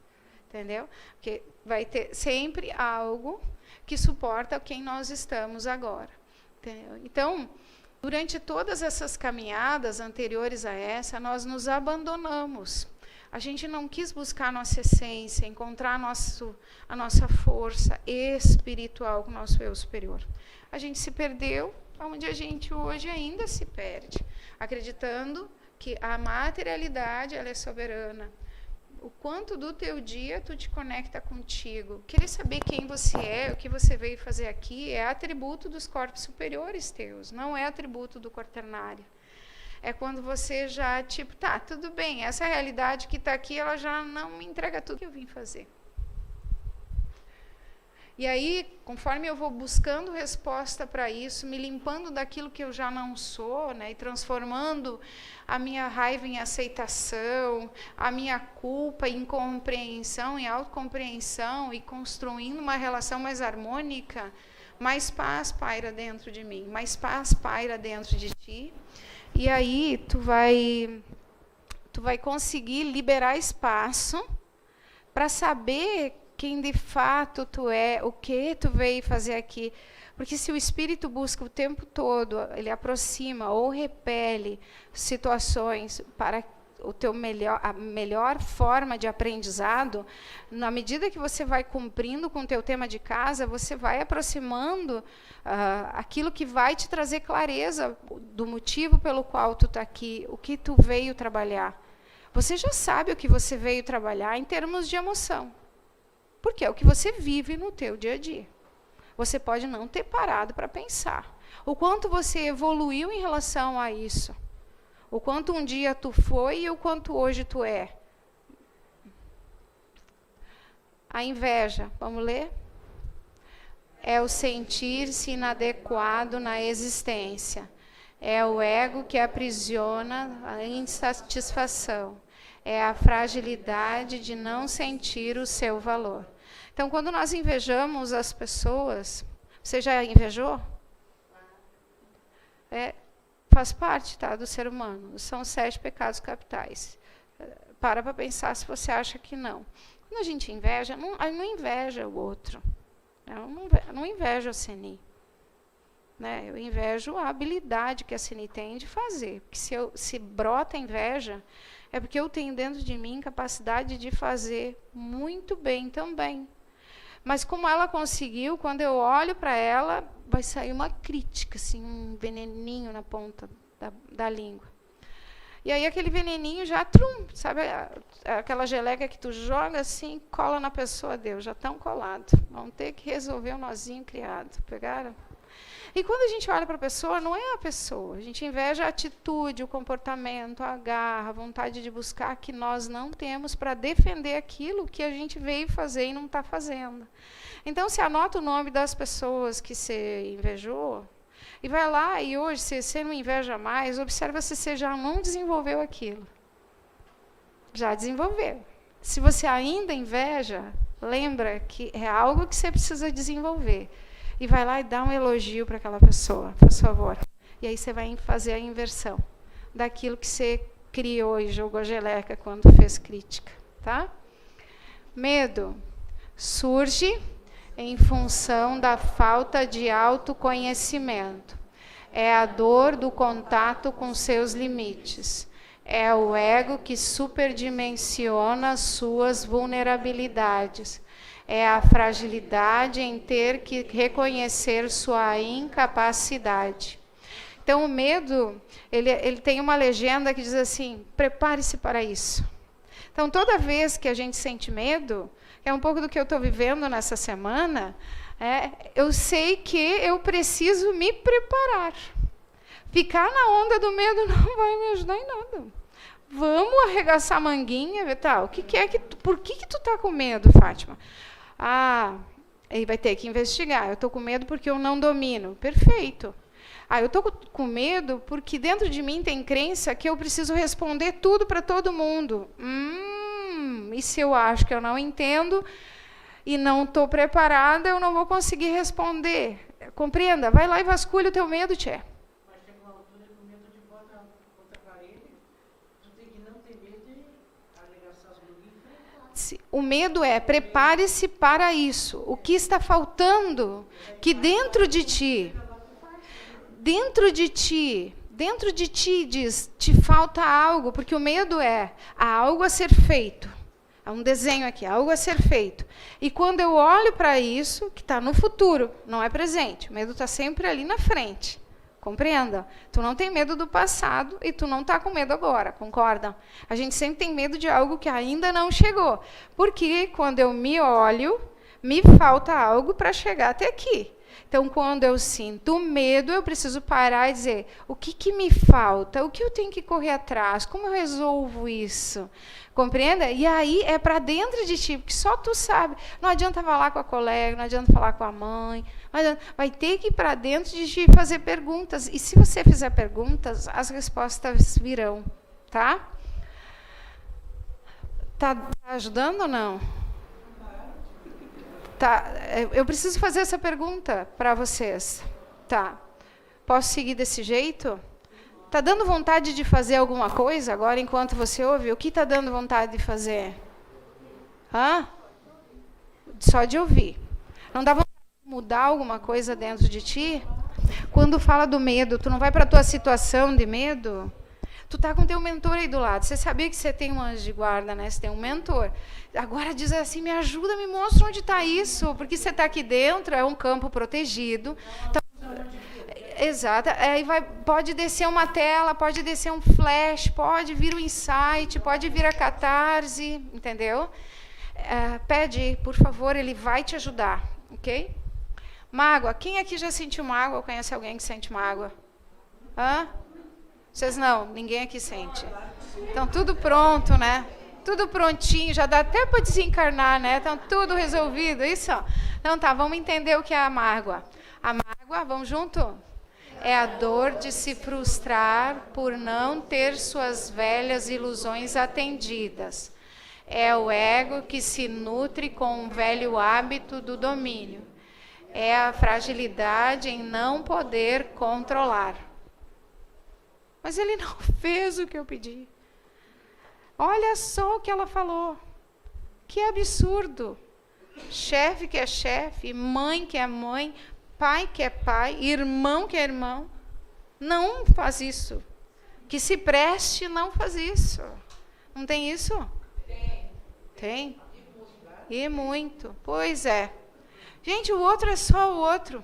Entendeu? Porque vai ter sempre algo que suporta quem nós estamos agora. Entendeu? Então, durante todas essas caminhadas anteriores a essa, nós nos abandonamos. A gente não quis buscar a nossa essência, encontrar a nossa força espiritual com o nosso eu superior. A gente se perdeu, onde a gente hoje ainda se perde, acreditando que a materialidade ela é soberana. O quanto do teu dia tu te conecta contigo. Querer saber quem você é, o que você veio fazer aqui, é atributo dos corpos superiores teus, não é atributo do quaternário. É quando você já, tipo, tá, tudo bem, essa realidade que está aqui, ela já não me entrega tudo que eu vim fazer. E aí, conforme eu vou buscando resposta para isso, me limpando daquilo que eu já não sou, né, e transformando a minha raiva em aceitação, a minha culpa em compreensão, em autocompreensão, e construindo uma relação mais harmônica, mais paz paira dentro de mim, mais paz paira dentro de ti. E aí tu vai conseguir liberar espaço para saber quem de fato tu é, o que tu veio fazer aqui. Porque se o espírito busca o tempo todo, ele aproxima ou repele situações para o teu a melhor forma de aprendizado, na medida que você vai cumprindo com o teu tema de casa, você vai aproximando aquilo que vai te trazer clareza do motivo pelo qual tu está aqui, o que tu veio trabalhar. Você já sabe o que você veio trabalhar em termos de emoção. Porque é o que você vive no teu dia a dia. Você pode não ter parado para pensar. O quanto você evoluiu em relação a isso. O quanto um dia tu foi e o quanto hoje tu é. A inveja, vamos ler? É o sentir-se inadequado na existência. É o ego que aprisiona a insatisfação. É a fragilidade de não sentir o seu valor. Então, quando nós invejamos as pessoas, você já invejou? Faz parte, tá, do ser humano. São 7 pecados capitais. Para pensar se você acha que não. Quando a gente inveja, não inveja o outro. Eu não invejo a Seni. Né? Eu invejo a habilidade que a Seni tem de fazer. Porque se brota inveja, é porque eu tenho dentro de mim capacidade de fazer muito bem também. Mas como ela conseguiu, quando eu olho para ela, vai sair uma crítica, assim, um veneninho na ponta da língua. E aí aquele veneninho já, sabe, aquela geleca que tu joga assim, cola na pessoa, Deus, já estão colados. Vão ter que resolver o nozinho criado. Pegaram? E quando a gente olha para a pessoa, não é a pessoa. A gente inveja a atitude, o comportamento, a garra, a vontade de buscar que nós não temos para defender aquilo que a gente veio fazer e não está fazendo. Então, se anota o nome das pessoas que você invejou, e vai lá e hoje, se você não inveja mais, observa se você já não desenvolveu aquilo. Já desenvolveu. Se você ainda inveja, lembra que é algo que você precisa desenvolver. E vai lá e dá um elogio para aquela pessoa, por favor. E aí você vai fazer a inversão daquilo que você criou e jogou geleca quando fez crítica. Tá? Medo surge em função da falta de autoconhecimento. É a dor do contato com seus limites. É o ego que superdimensiona suas vulnerabilidades. É a fragilidade em ter que reconhecer sua incapacidade. Então, o medo, ele tem uma legenda que diz assim, prepare-se para isso. Então, toda vez que a gente sente medo, é um pouco do que eu estou vivendo nessa semana, eu sei que eu preciso me preparar. Ficar na onda do medo não vai me ajudar em nada. Vamos arregaçar a manguinha, por que tu está com medo, Fátima? Ele vai ter que investigar. Eu estou com medo porque eu não domino. Perfeito. Eu estou com medo porque dentro de mim tem crença que eu preciso responder tudo para todo mundo. E se eu acho que eu não entendo e não estou preparada, eu não vou conseguir responder. Compreenda? Vai lá e vasculha o teu medo, tchê. Mas chega uma altura que o medo de bota contra a parede, tu tem que não ter medo de arregaçar as manguinhas. O medo prepare-se para isso. O que está faltando? Que dentro de ti diz, te falta algo, porque o medo há algo a ser feito. Há um desenho aqui, há algo a ser feito. E quando eu olho para isso, que está no futuro, não é presente, o medo está sempre ali na frente. Compreenda? Tu não tem medo do passado e tu não está com medo agora, concordam? A gente sempre tem medo de algo que ainda não chegou. Porque quando eu me olho, me falta algo para chegar até aqui. Então, quando eu sinto medo, eu preciso parar e dizer, o que me falta? O que eu tenho que correr atrás? Como eu resolvo isso? Compreenda? E aí é para dentro de ti, porque só tu sabe. Não adianta falar com a colega, não adianta falar com a mãe. Vai ter que ir para dentro de ti fazer perguntas. E se você fizer perguntas, as respostas virão. Tá? Tá ajudando ou não? Tá, eu preciso fazer essa pergunta para vocês. Tá. Posso seguir desse jeito? Tá dando vontade de fazer alguma coisa agora enquanto você ouve? O que tá dando vontade de fazer? Só de ouvir. Não dá vontade de mudar alguma coisa dentro de ti? Quando fala do medo, tu não vai para a tua situação de medo? Tu tá com teu mentor aí do lado. Você sabia que você tem um anjo de guarda, né? Você tem um mentor. Agora diz assim, me ajuda, me mostra onde está isso. Porque você está aqui dentro, é um campo protegido. Então, exato. Aí pode descer uma tela, pode descer um flash, pode vir um insight, pode vir a catarse, entendeu? Pede, por favor, ele vai te ajudar, ok? Mágoa. Quem aqui já sentiu mágoa ou conhece alguém que sente mágoa? Vocês não, ninguém aqui sente. Então, tudo pronto, né? Tudo prontinho, já dá até para desencarnar, né? Então, tudo resolvido, isso? Então, tá, vamos entender o que é a mágoa. A mágoa, vamos junto? É a dor de se frustrar por não ter suas velhas ilusões atendidas. É o ego que se nutre com um velho hábito do domínio. É a fragilidade em não poder controlar. Mas ele não fez o que eu pedi. Olha só o que ela falou. Que absurdo. chefe que é chefe, mãe que é mãe, pai que é pai, irmão que é irmão. Não faz isso. Que se preste, não faz isso. Não tem isso? Tem. E muito. Pois é. Gente, o outro é só o outro.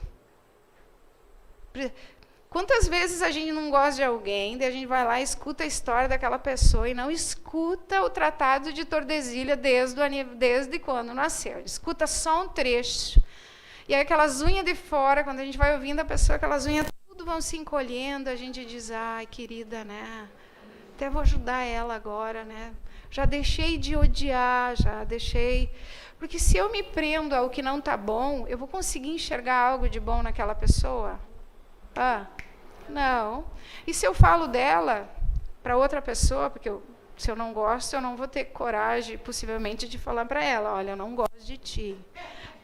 Quantas vezes a gente não gosta de alguém, daí a gente vai lá e escuta a história daquela pessoa e não escuta o Tratado de Tordesilhas desde quando nasceu. Escuta só um trecho. E aí aquelas unhas de fora, quando a gente vai ouvindo a pessoa, aquelas unhas tudo vão se encolhendo, a gente diz, ai, querida, né? Até vou ajudar ela agora, né? Já deixei de odiar, já deixei... Porque se eu me prendo ao que não está bom, eu vou conseguir enxergar algo de bom naquela pessoa? Não. E se eu falo dela para outra pessoa, porque se eu não gosto, eu não vou ter coragem, possivelmente, de falar para ela, olha, eu não gosto de ti.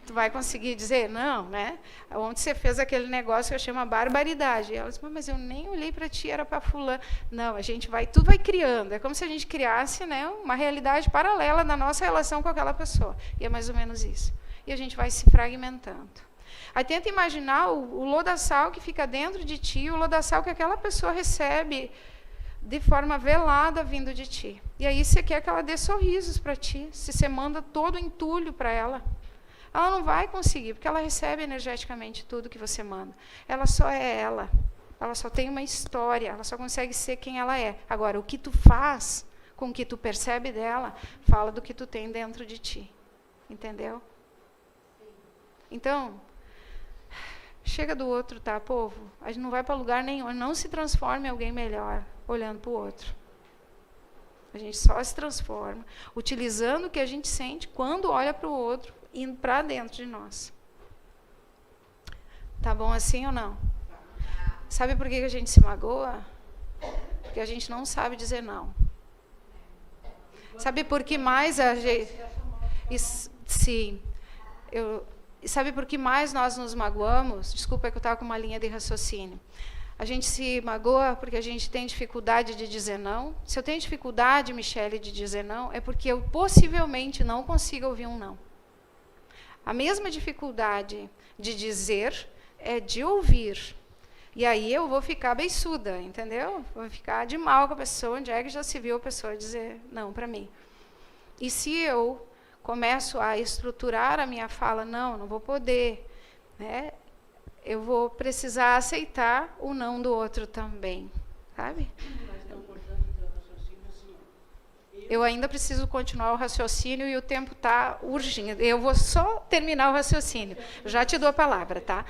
Tu vai conseguir dizer, não, né? Ontem você fez aquele negócio que eu chamo barbaridade. E ela diz, mas eu nem olhei para ti, era para fulano. Não, a gente vai, tudo vai criando. É como se a gente criasse, né, uma realidade paralela da nossa relação com aquela pessoa. E é mais ou menos isso. E a gente vai se fragmentando. Aí tenta imaginar o lodaçal que fica dentro de ti, o lodaçal que aquela pessoa recebe de forma velada vindo de ti. E aí você quer que ela dê sorrisos para ti, se você manda todo o entulho para ela. Ela não vai conseguir, porque ela recebe energeticamente tudo que você manda. Ela só é ela. Ela só tem uma história, ela só consegue ser quem ela é. Agora, o que tu faz com o que tu percebe dela, fala do que tu tem dentro de ti. Entendeu? Então, chega do outro, tá, povo? A gente não vai para lugar nenhum. Não se transforme em alguém melhor olhando para o outro. A gente só se transforma utilizando o que a gente sente quando olha para o outro, indo para dentro de nós. Tá bom assim ou não? Sabe por que a gente se magoa? Porque a gente não sabe dizer não. Sabe por que mais a gente... Sim. Sabe por que mais nós nos magoamos? Desculpa que eu estava com uma linha de raciocínio. A gente se magoa porque a gente tem dificuldade de dizer não. Se eu tenho dificuldade, Michele, de dizer não, é porque eu possivelmente não consigo ouvir um não. A mesma dificuldade de dizer é de ouvir. E aí eu vou ficar beiçuda, entendeu? Vou ficar de mal com a pessoa. Onde é que já se viu a pessoa dizer não para mim? E se eu começo a estruturar a minha fala, não vou poder, né? Eu vou precisar aceitar o não do outro também, sabe? Eu ainda preciso continuar o raciocínio e o tempo está urgindo. Eu vou só terminar o raciocínio. Já te dou a palavra, tá?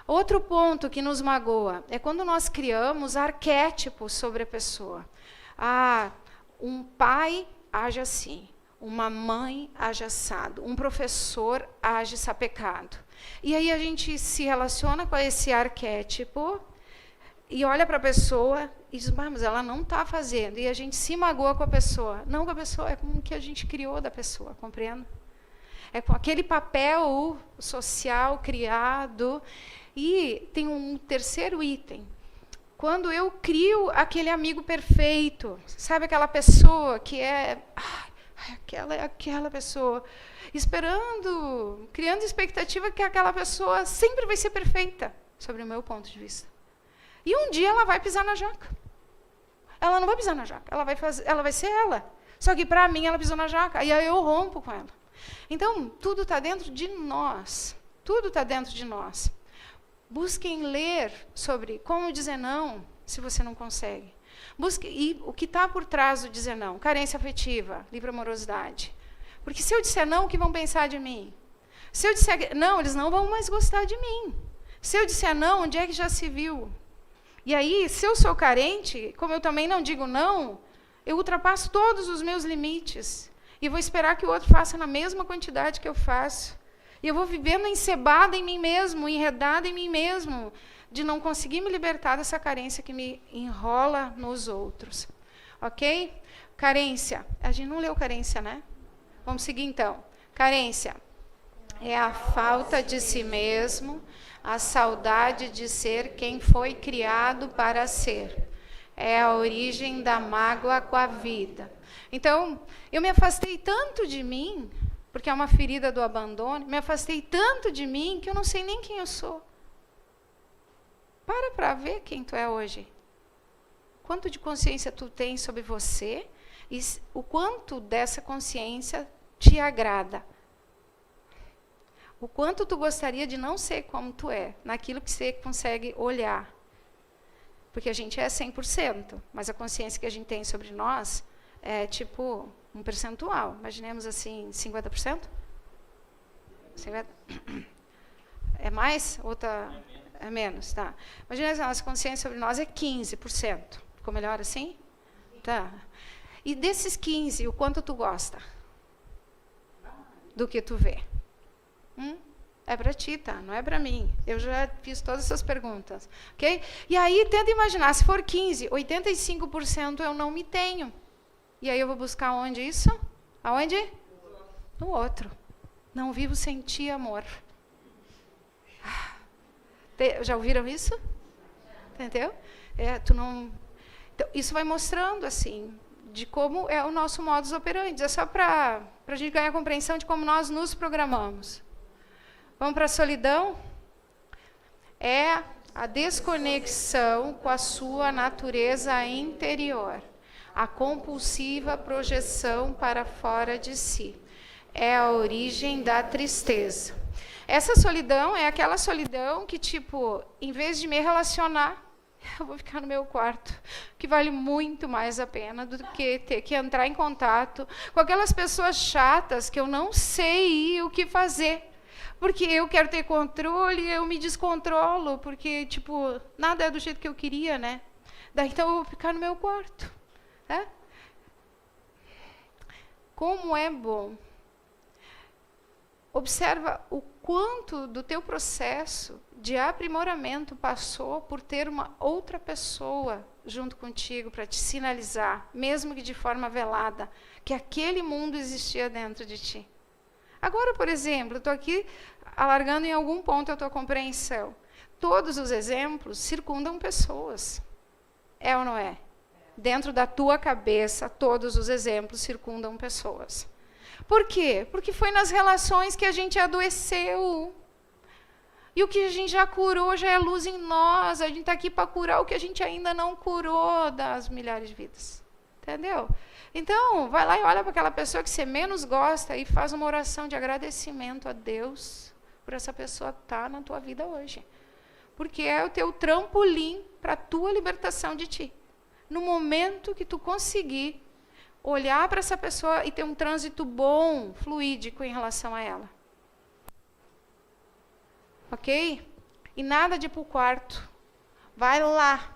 Outro ponto que nos magoa é quando nós criamos arquétipos sobre a pessoa. Um pai age assim, uma mãe age assado, um professor age sapecado. E aí a gente se relaciona com esse arquétipo e olha para a pessoa e diz, mas ela não está fazendo. E a gente se magoa com a pessoa. Não com a pessoa, é com o que a gente criou da pessoa, compreende? É com aquele papel social criado. E tem um terceiro item. Quando eu crio aquele amigo perfeito, sabe aquela pessoa que é... aquela pessoa, criando expectativa que aquela pessoa sempre vai ser perfeita, sobre o meu ponto de vista. E um dia ela vai pisar na jaca. Ela não vai pisar na jaca, ela vai ser ela. Só que para mim ela pisou na jaca, e aí eu rompo com ela. Então, tudo está dentro de nós. Tudo está dentro de nós. Busquem ler sobre como dizer não, se você não consegue. E o que está por trás do dizer não? Carência afetiva, livre amorosidade. Porque se eu disser não, o que vão pensar de mim? Se eu disser não, eles não vão mais gostar de mim. Se eu disser não, onde é que já se viu? E aí, se eu sou carente, como eu também não digo não, eu ultrapasso todos os meus limites. E vou esperar que o outro faça na mesma quantidade que eu faço. E eu vou vivendo encebada em mim mesmo, enredada em mim mesmo, de não conseguir me libertar dessa carência que me enrola nos outros. Ok? Carência. A gente não leu carência, né? Vamos seguir, então. Carência é a falta de si mesmo, a saudade de ser quem foi criado para ser. É a origem da mágoa com a vida. Então, eu me afastei tanto de mim, porque é uma ferida do abandono, me afastei tanto de mim que eu não sei nem quem eu sou. Para ver quem tu é hoje. Quanto de consciência tu tens sobre você e o quanto dessa consciência te agrada. O quanto tu gostaria de não ser como tu é, naquilo que você consegue olhar. Porque a gente é 100%, mas a consciência que a gente tem sobre nós é tipo um percentual. Imaginemos assim, 50%? 50%? É mais? Outra é menos, tá. Imagina que a nossa consciência sobre nós é 15%. Ficou melhor assim? Tá. E desses 15, o quanto tu gosta do que tu vê? É para ti, tá? Não é para mim. Eu já fiz todas essas perguntas. Ok? E aí, tenta imaginar, se for 15, 85% eu não me tenho. E aí eu vou buscar onde isso? Aonde? No outro. Não vivo sem ti, amor. Já ouviram isso? Entendeu? Tu não... Então, isso vai mostrando, assim, de como é o nosso modus operandi. É só para a gente ganhar compreensão de como nós nos programamos. Vamos para a solidão? É a desconexão com a sua natureza interior. A compulsiva projeção para fora de si. É a origem da tristeza. Essa solidão é aquela solidão que, tipo, em vez de me relacionar, eu vou ficar no meu quarto, que vale muito mais a pena do que ter que entrar em contato com aquelas pessoas chatas que eu não sei o que fazer. Porque eu quero ter controle, eu me descontrolo, porque, tipo, nada é do jeito que eu queria, né? Daí, então, eu vou ficar no meu quarto. Né? Como é bom. Observa o quanto do teu processo de aprimoramento passou por ter uma outra pessoa junto contigo para te sinalizar, mesmo que de forma velada, que aquele mundo existia dentro de ti. Agora, por exemplo, estou aqui alargando em algum ponto a tua compreensão. Todos os exemplos circundam pessoas. É ou não é? Dentro da tua cabeça, todos os exemplos circundam pessoas. Por quê? Porque foi nas relações que a gente adoeceu. E o que a gente já curou já é luz em nós. A gente está aqui para curar o que a gente ainda não curou das milhares de vidas. Entendeu? Então, vai lá e olha para aquela pessoa que você menos gosta e faz uma oração de agradecimento a Deus por essa pessoa estar na tua vida hoje. Porque é o teu trampolim para a tua libertação de ti. No momento que tu conseguir olhar para essa pessoa e ter um trânsito bom, fluídico em relação a ela. Ok? E nada de ir para o quarto. Vai lá.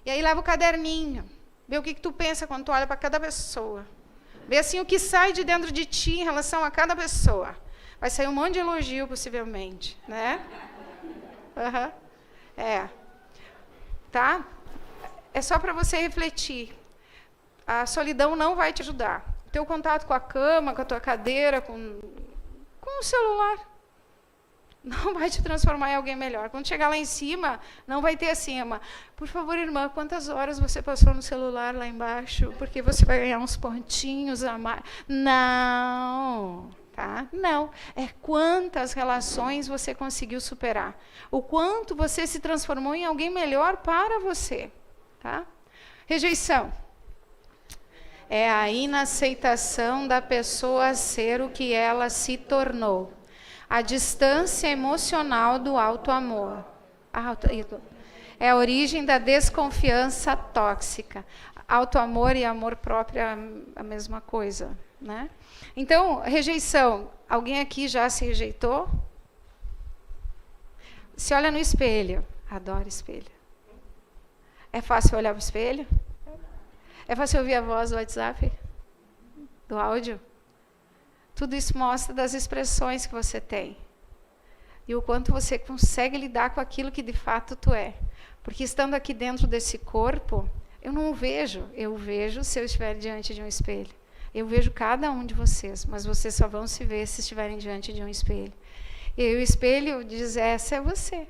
E aí leva o caderninho. Vê o que tu pensa quando tu olha para cada pessoa. Vê assim o que sai de dentro de ti em relação a cada pessoa. Vai sair um monte de elogio, possivelmente. Né? Tá? É só para você refletir. A solidão não vai te ajudar. O teu contato com a cama, com a tua cadeira, com o celular, não vai te transformar em alguém melhor. Quando chegar lá em cima, não vai ter acima. Por favor, irmã, quantas horas você passou no celular lá embaixo? Porque você vai ganhar uns pontinhos a mais. Não, tá? Não. É quantas relações você conseguiu superar. O quanto você se transformou em alguém melhor para você. Tá? Rejeição. É a inaceitação da pessoa ser o que ela se tornou. A distância emocional do auto-amor. É a origem da desconfiança tóxica. Auto-amor e amor próprio é a mesma coisa. Né? Então, rejeição. Alguém aqui já se rejeitou? Se olha no espelho. Adoro espelho. É fácil olhar para o espelho? É fácil ouvir a voz do WhatsApp? Do áudio? Tudo isso mostra das expressões que você tem. E o quanto você consegue lidar com aquilo que de fato tu é. Porque estando aqui dentro desse corpo, eu não o vejo. Eu vejo se eu estiver diante de um espelho. Eu vejo cada um de vocês, mas vocês só vão se ver se estiverem diante de um espelho. E o espelho diz, essa é você.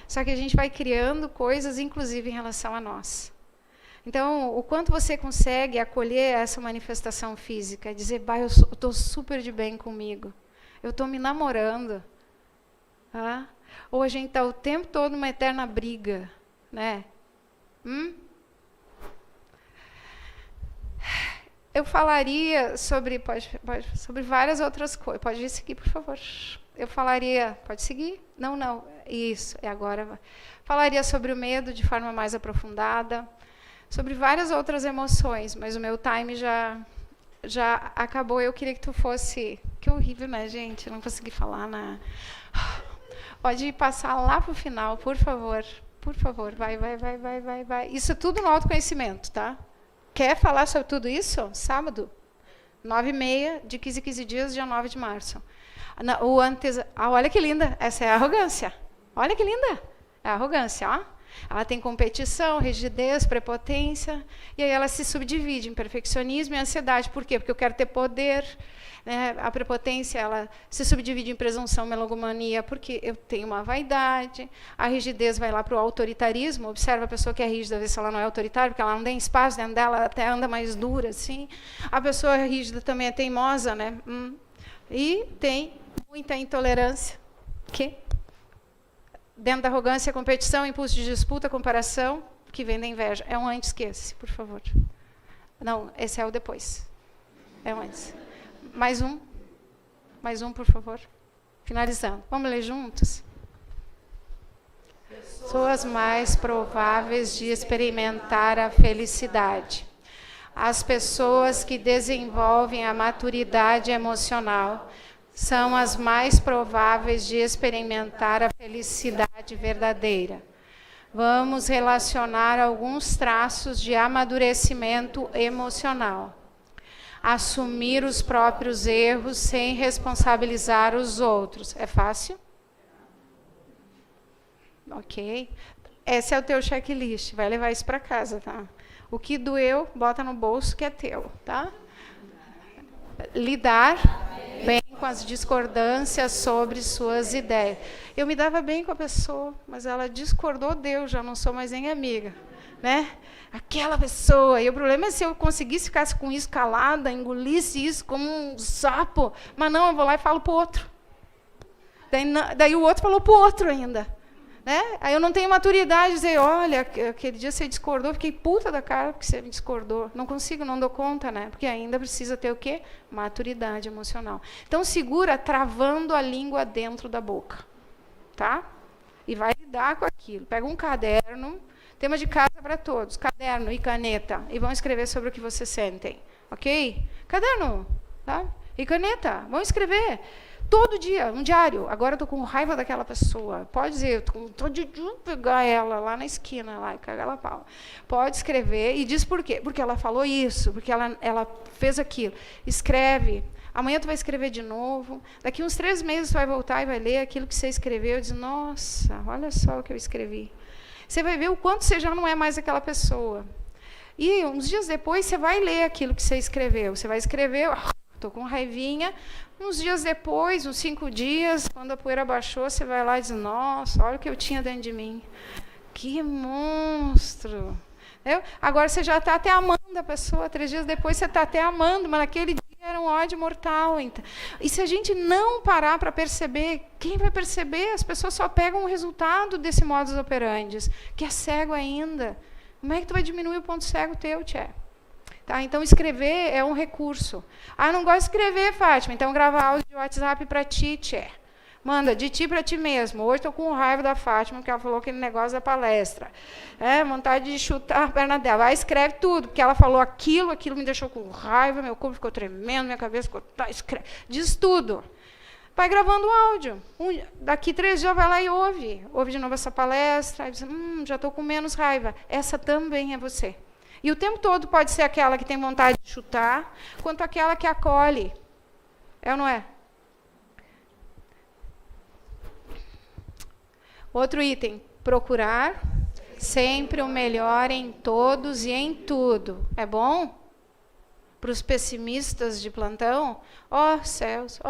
Só que a gente vai criando coisas, inclusive em relação a nós. Então, o quanto você consegue acolher essa manifestação física, dizer, bah, eu estou super de bem comigo, eu estou me namorando. Tá? Ou a gente está o tempo todo numa eterna briga, né? Eu falaria sobre, sobre várias outras coisas. Pode vir seguir, por favor. Eu falaria, pode seguir? Não, isso, é agora. Falaria sobre o medo de forma mais aprofundada, sobre várias outras emoções, mas o meu time já acabou. Eu queria que tu fosse... Que horrível, né, gente? Eu não consegui falar na... Pode passar lá para o final, por favor. Por favor, vai. Isso tudo no autoconhecimento, tá? Quer falar sobre tudo isso? Sábado, 9h30, de 15 em 15 dias, dia 9 de março. Olha que linda, essa é a arrogância. Olha que linda, é a arrogância, ó. Ela tem competição, rigidez, prepotência, e aí ela se subdivide em perfeccionismo e ansiedade. Por quê? Porque eu quero ter poder. Né? A prepotência, ela se subdivide em presunção, melogomania, porque eu tenho uma vaidade. A rigidez vai lá para o autoritarismo. Observa a pessoa que é rígida, vê se ela não é autoritária, porque ela não tem espaço dentro dela, ela até anda mais dura, assim. A pessoa rígida também é teimosa, né? E tem muita intolerância, que dentro da arrogância, competição, impulso de disputa, comparação, que vem da inveja. É um antes que esse, por favor. Não, esse é o depois. É um antes. Mais um, por favor. Finalizando. Vamos ler juntos? Pessoas mais prováveis de experimentar a felicidade. As pessoas que desenvolvem a maturidade emocional são as mais prováveis de experimentar a felicidade verdadeira. Vamos relacionar alguns traços de amadurecimento emocional. Assumir os próprios erros sem responsabilizar os outros. É fácil? Ok. Esse é o teu checklist. Vai levar isso para casa, tá? O que doeu, bota no bolso que é teu, tá? Lidar bem com as discordâncias sobre suas ideias. Eu me dava bem com a pessoa, mas ela discordou de eu, já não sou mais nem amiga, né? Aquela pessoa. E o problema é se eu conseguisse ficar com isso calada, engolisse isso como um sapo. Mas não, eu vou lá e falo para o outro. Daí o outro falou para o outro ainda. Né? Aí eu não tenho maturidade de dizer, olha, aquele dia você discordou, fiquei puta da cara porque você me discordou. Não consigo, não dou conta, né? Porque ainda precisa ter o quê? Maturidade emocional. Então segura travando a língua dentro da boca. Tá? E vai lidar com aquilo. Pega um caderno, tema de casa para todos, caderno e caneta, e vão escrever sobre o que vocês sentem. Ok? Caderno, tá? E caneta, vão escrever. Todo dia, um diário. Agora eu estou com raiva daquela pessoa. Pode dizer, estou de pegar ela lá na esquina lá, e cagar ela a pau. Pode escrever e diz por quê. Porque ela falou isso, porque ela fez aquilo. Escreve. Amanhã tu vai escrever de novo. Daqui uns 3 meses tu vai voltar e vai ler aquilo que você escreveu e diz, nossa, olha só o que eu escrevi. Você vai ver o quanto você já não é mais aquela pessoa. E uns dias depois você vai ler aquilo que você escreveu. Você vai escrever, estou com raivinha. Uns dias depois, uns 5 dias, quando a poeira baixou, você vai lá e diz, nossa, olha o que eu tinha dentro de mim. Que monstro. Entendeu? Agora você já está até amando a pessoa, 3 dias depois você está até amando, mas naquele dia era um ódio mortal. Então. E se a gente não parar para perceber, quem vai perceber? As pessoas só pegam o resultado desse modus operandi, que é cego ainda. Como é que tu vai diminuir o ponto cego teu, tchê? Tá, então, escrever é um recurso. Ah, não gosto de escrever, Fátima. Então, grava áudio de WhatsApp para ti, tchê. Manda de ti para ti mesmo. Hoje estou com raiva da Fátima, porque ela falou aquele negócio da palestra. Vontade de chutar a perna dela. Vai, escreve tudo, porque ela falou aquilo me deixou com raiva, meu corpo ficou tremendo, minha cabeça ficou... Tá, escreve. Diz tudo. Vai gravando o áudio. Daqui 3 dias vai lá e ouve. Ouve de novo essa palestra. Aí diz, já estou com menos raiva. Essa também é você. E o tempo todo pode ser aquela que tem vontade de chutar, quanto aquela que acolhe. É ou não é? Outro item. Procurar sempre o melhor em todos e em tudo. É bom? Para os pessimistas de plantão, céus,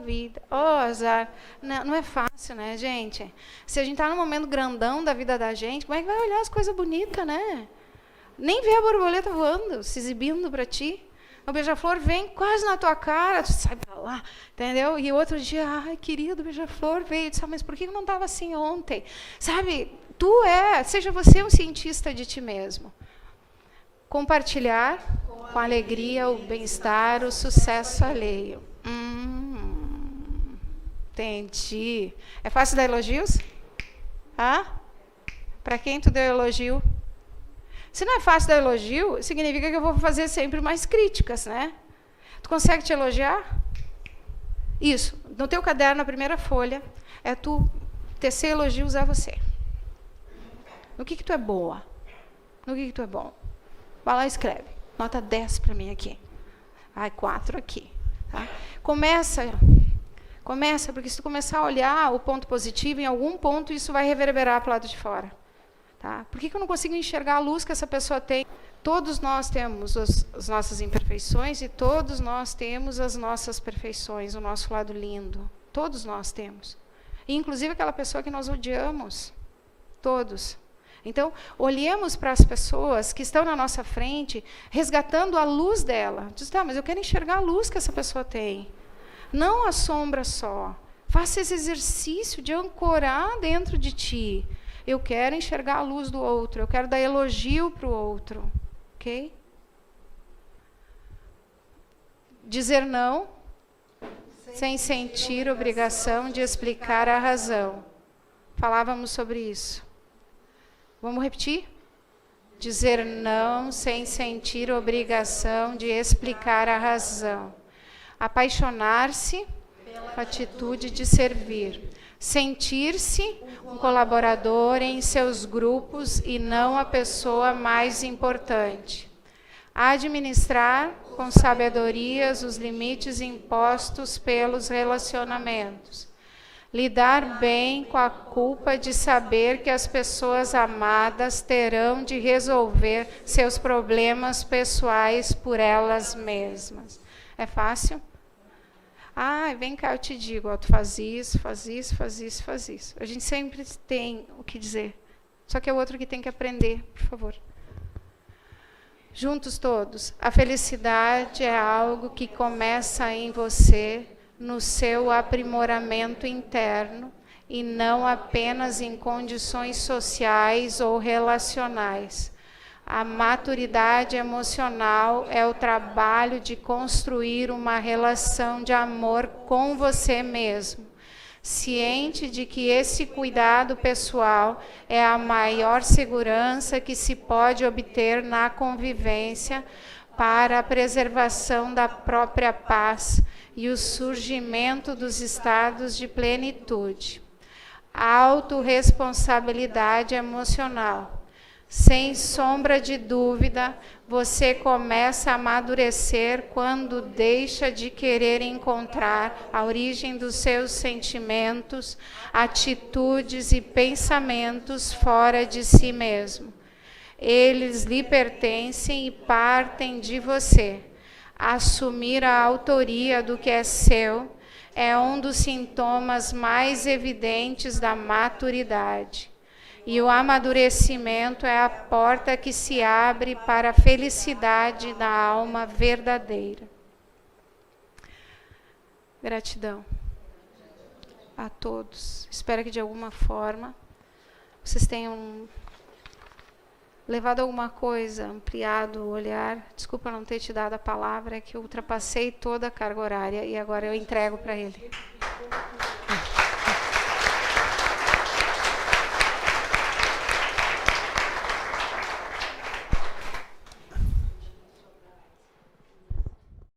vida, azar. Não é fácil, né, gente? Se a gente está num momento grandão da vida da gente, como é que vai olhar as coisas bonitas, né? Nem vê a borboleta voando, se exibindo para ti. O beija-flor vem quase na tua cara, tu sai para lá, entendeu? E outro dia, ai, querido, o beija-flor veio. Eu disse, mas por que não estava assim ontem? Sabe, seja você um cientista de ti mesmo. Compartilhar com alegria o bem-estar, o sucesso alheio. Entendi. É fácil dar elogios? Para quem tu deu elogio? Se não é fácil dar elogio, significa que eu vou fazer sempre mais críticas, né? Tu consegue te elogiar? Isso. No teu caderno, na primeira folha, é tu tecer elogios a você. No que tu é boa? No que tu é bom? Vai lá e escreve. Nota 10 para mim aqui. 4 aqui. Tá? Começa, porque se tu começar a olhar o ponto positivo, em algum ponto isso vai reverberar para o lado de fora. Tá? Por que eu não consigo enxergar a luz que essa pessoa tem? Todos nós temos as nossas imperfeições e todos nós temos as nossas perfeições, o nosso lado lindo. Todos nós temos. E, inclusive aquela pessoa que nós odiamos. Todos. Então, olhemos para as pessoas que estão na nossa frente, resgatando a luz dela. Diz, mas eu quero enxergar a luz que essa pessoa tem. Não a sombra só. Faça esse exercício de ancorar dentro de ti. Eu quero enxergar a luz do outro. Eu quero dar elogio para o outro. Ok? Dizer não, sem sentir obrigação de explicar a razão. Falávamos sobre isso. Vamos repetir? Dizer não, sem sentir obrigação de explicar a razão. Apaixonar-se com a atitude de servir. Sentir-se um colaborador em seus grupos e não a pessoa mais importante. Administrar com sabedoria os limites impostos pelos relacionamentos. Lidar bem com a culpa de saber que as pessoas amadas terão de resolver seus problemas pessoais por elas mesmas. É fácil? Vem cá, eu te digo, tu faz isso, faz isso, faz isso, faz isso. A gente sempre tem o que dizer. Só que é o outro que tem que aprender, por favor. Juntos todos. A felicidade é algo que começa em você, no seu aprimoramento interno, e não apenas em condições sociais ou relacionais. A maturidade emocional é o trabalho de construir uma relação de amor com você mesmo, ciente de que esse cuidado pessoal é a maior segurança que se pode obter na convivência para a preservação da própria paz e o surgimento dos estados de plenitude. A autorresponsabilidade emocional. Sem sombra de dúvida, você começa a amadurecer quando deixa de querer encontrar a origem dos seus sentimentos, atitudes e pensamentos fora de si mesmo. Eles lhe pertencem e partem de você. Assumir a autoria do que é seu é um dos sintomas mais evidentes da maturidade. E o amadurecimento é a porta que se abre para a felicidade da alma verdadeira. Gratidão a todos. Espero que de alguma forma vocês tenham levado alguma coisa, ampliado o olhar. Desculpa não ter te dado a palavra, é que eu ultrapassei toda a carga horária e agora eu entrego para ele.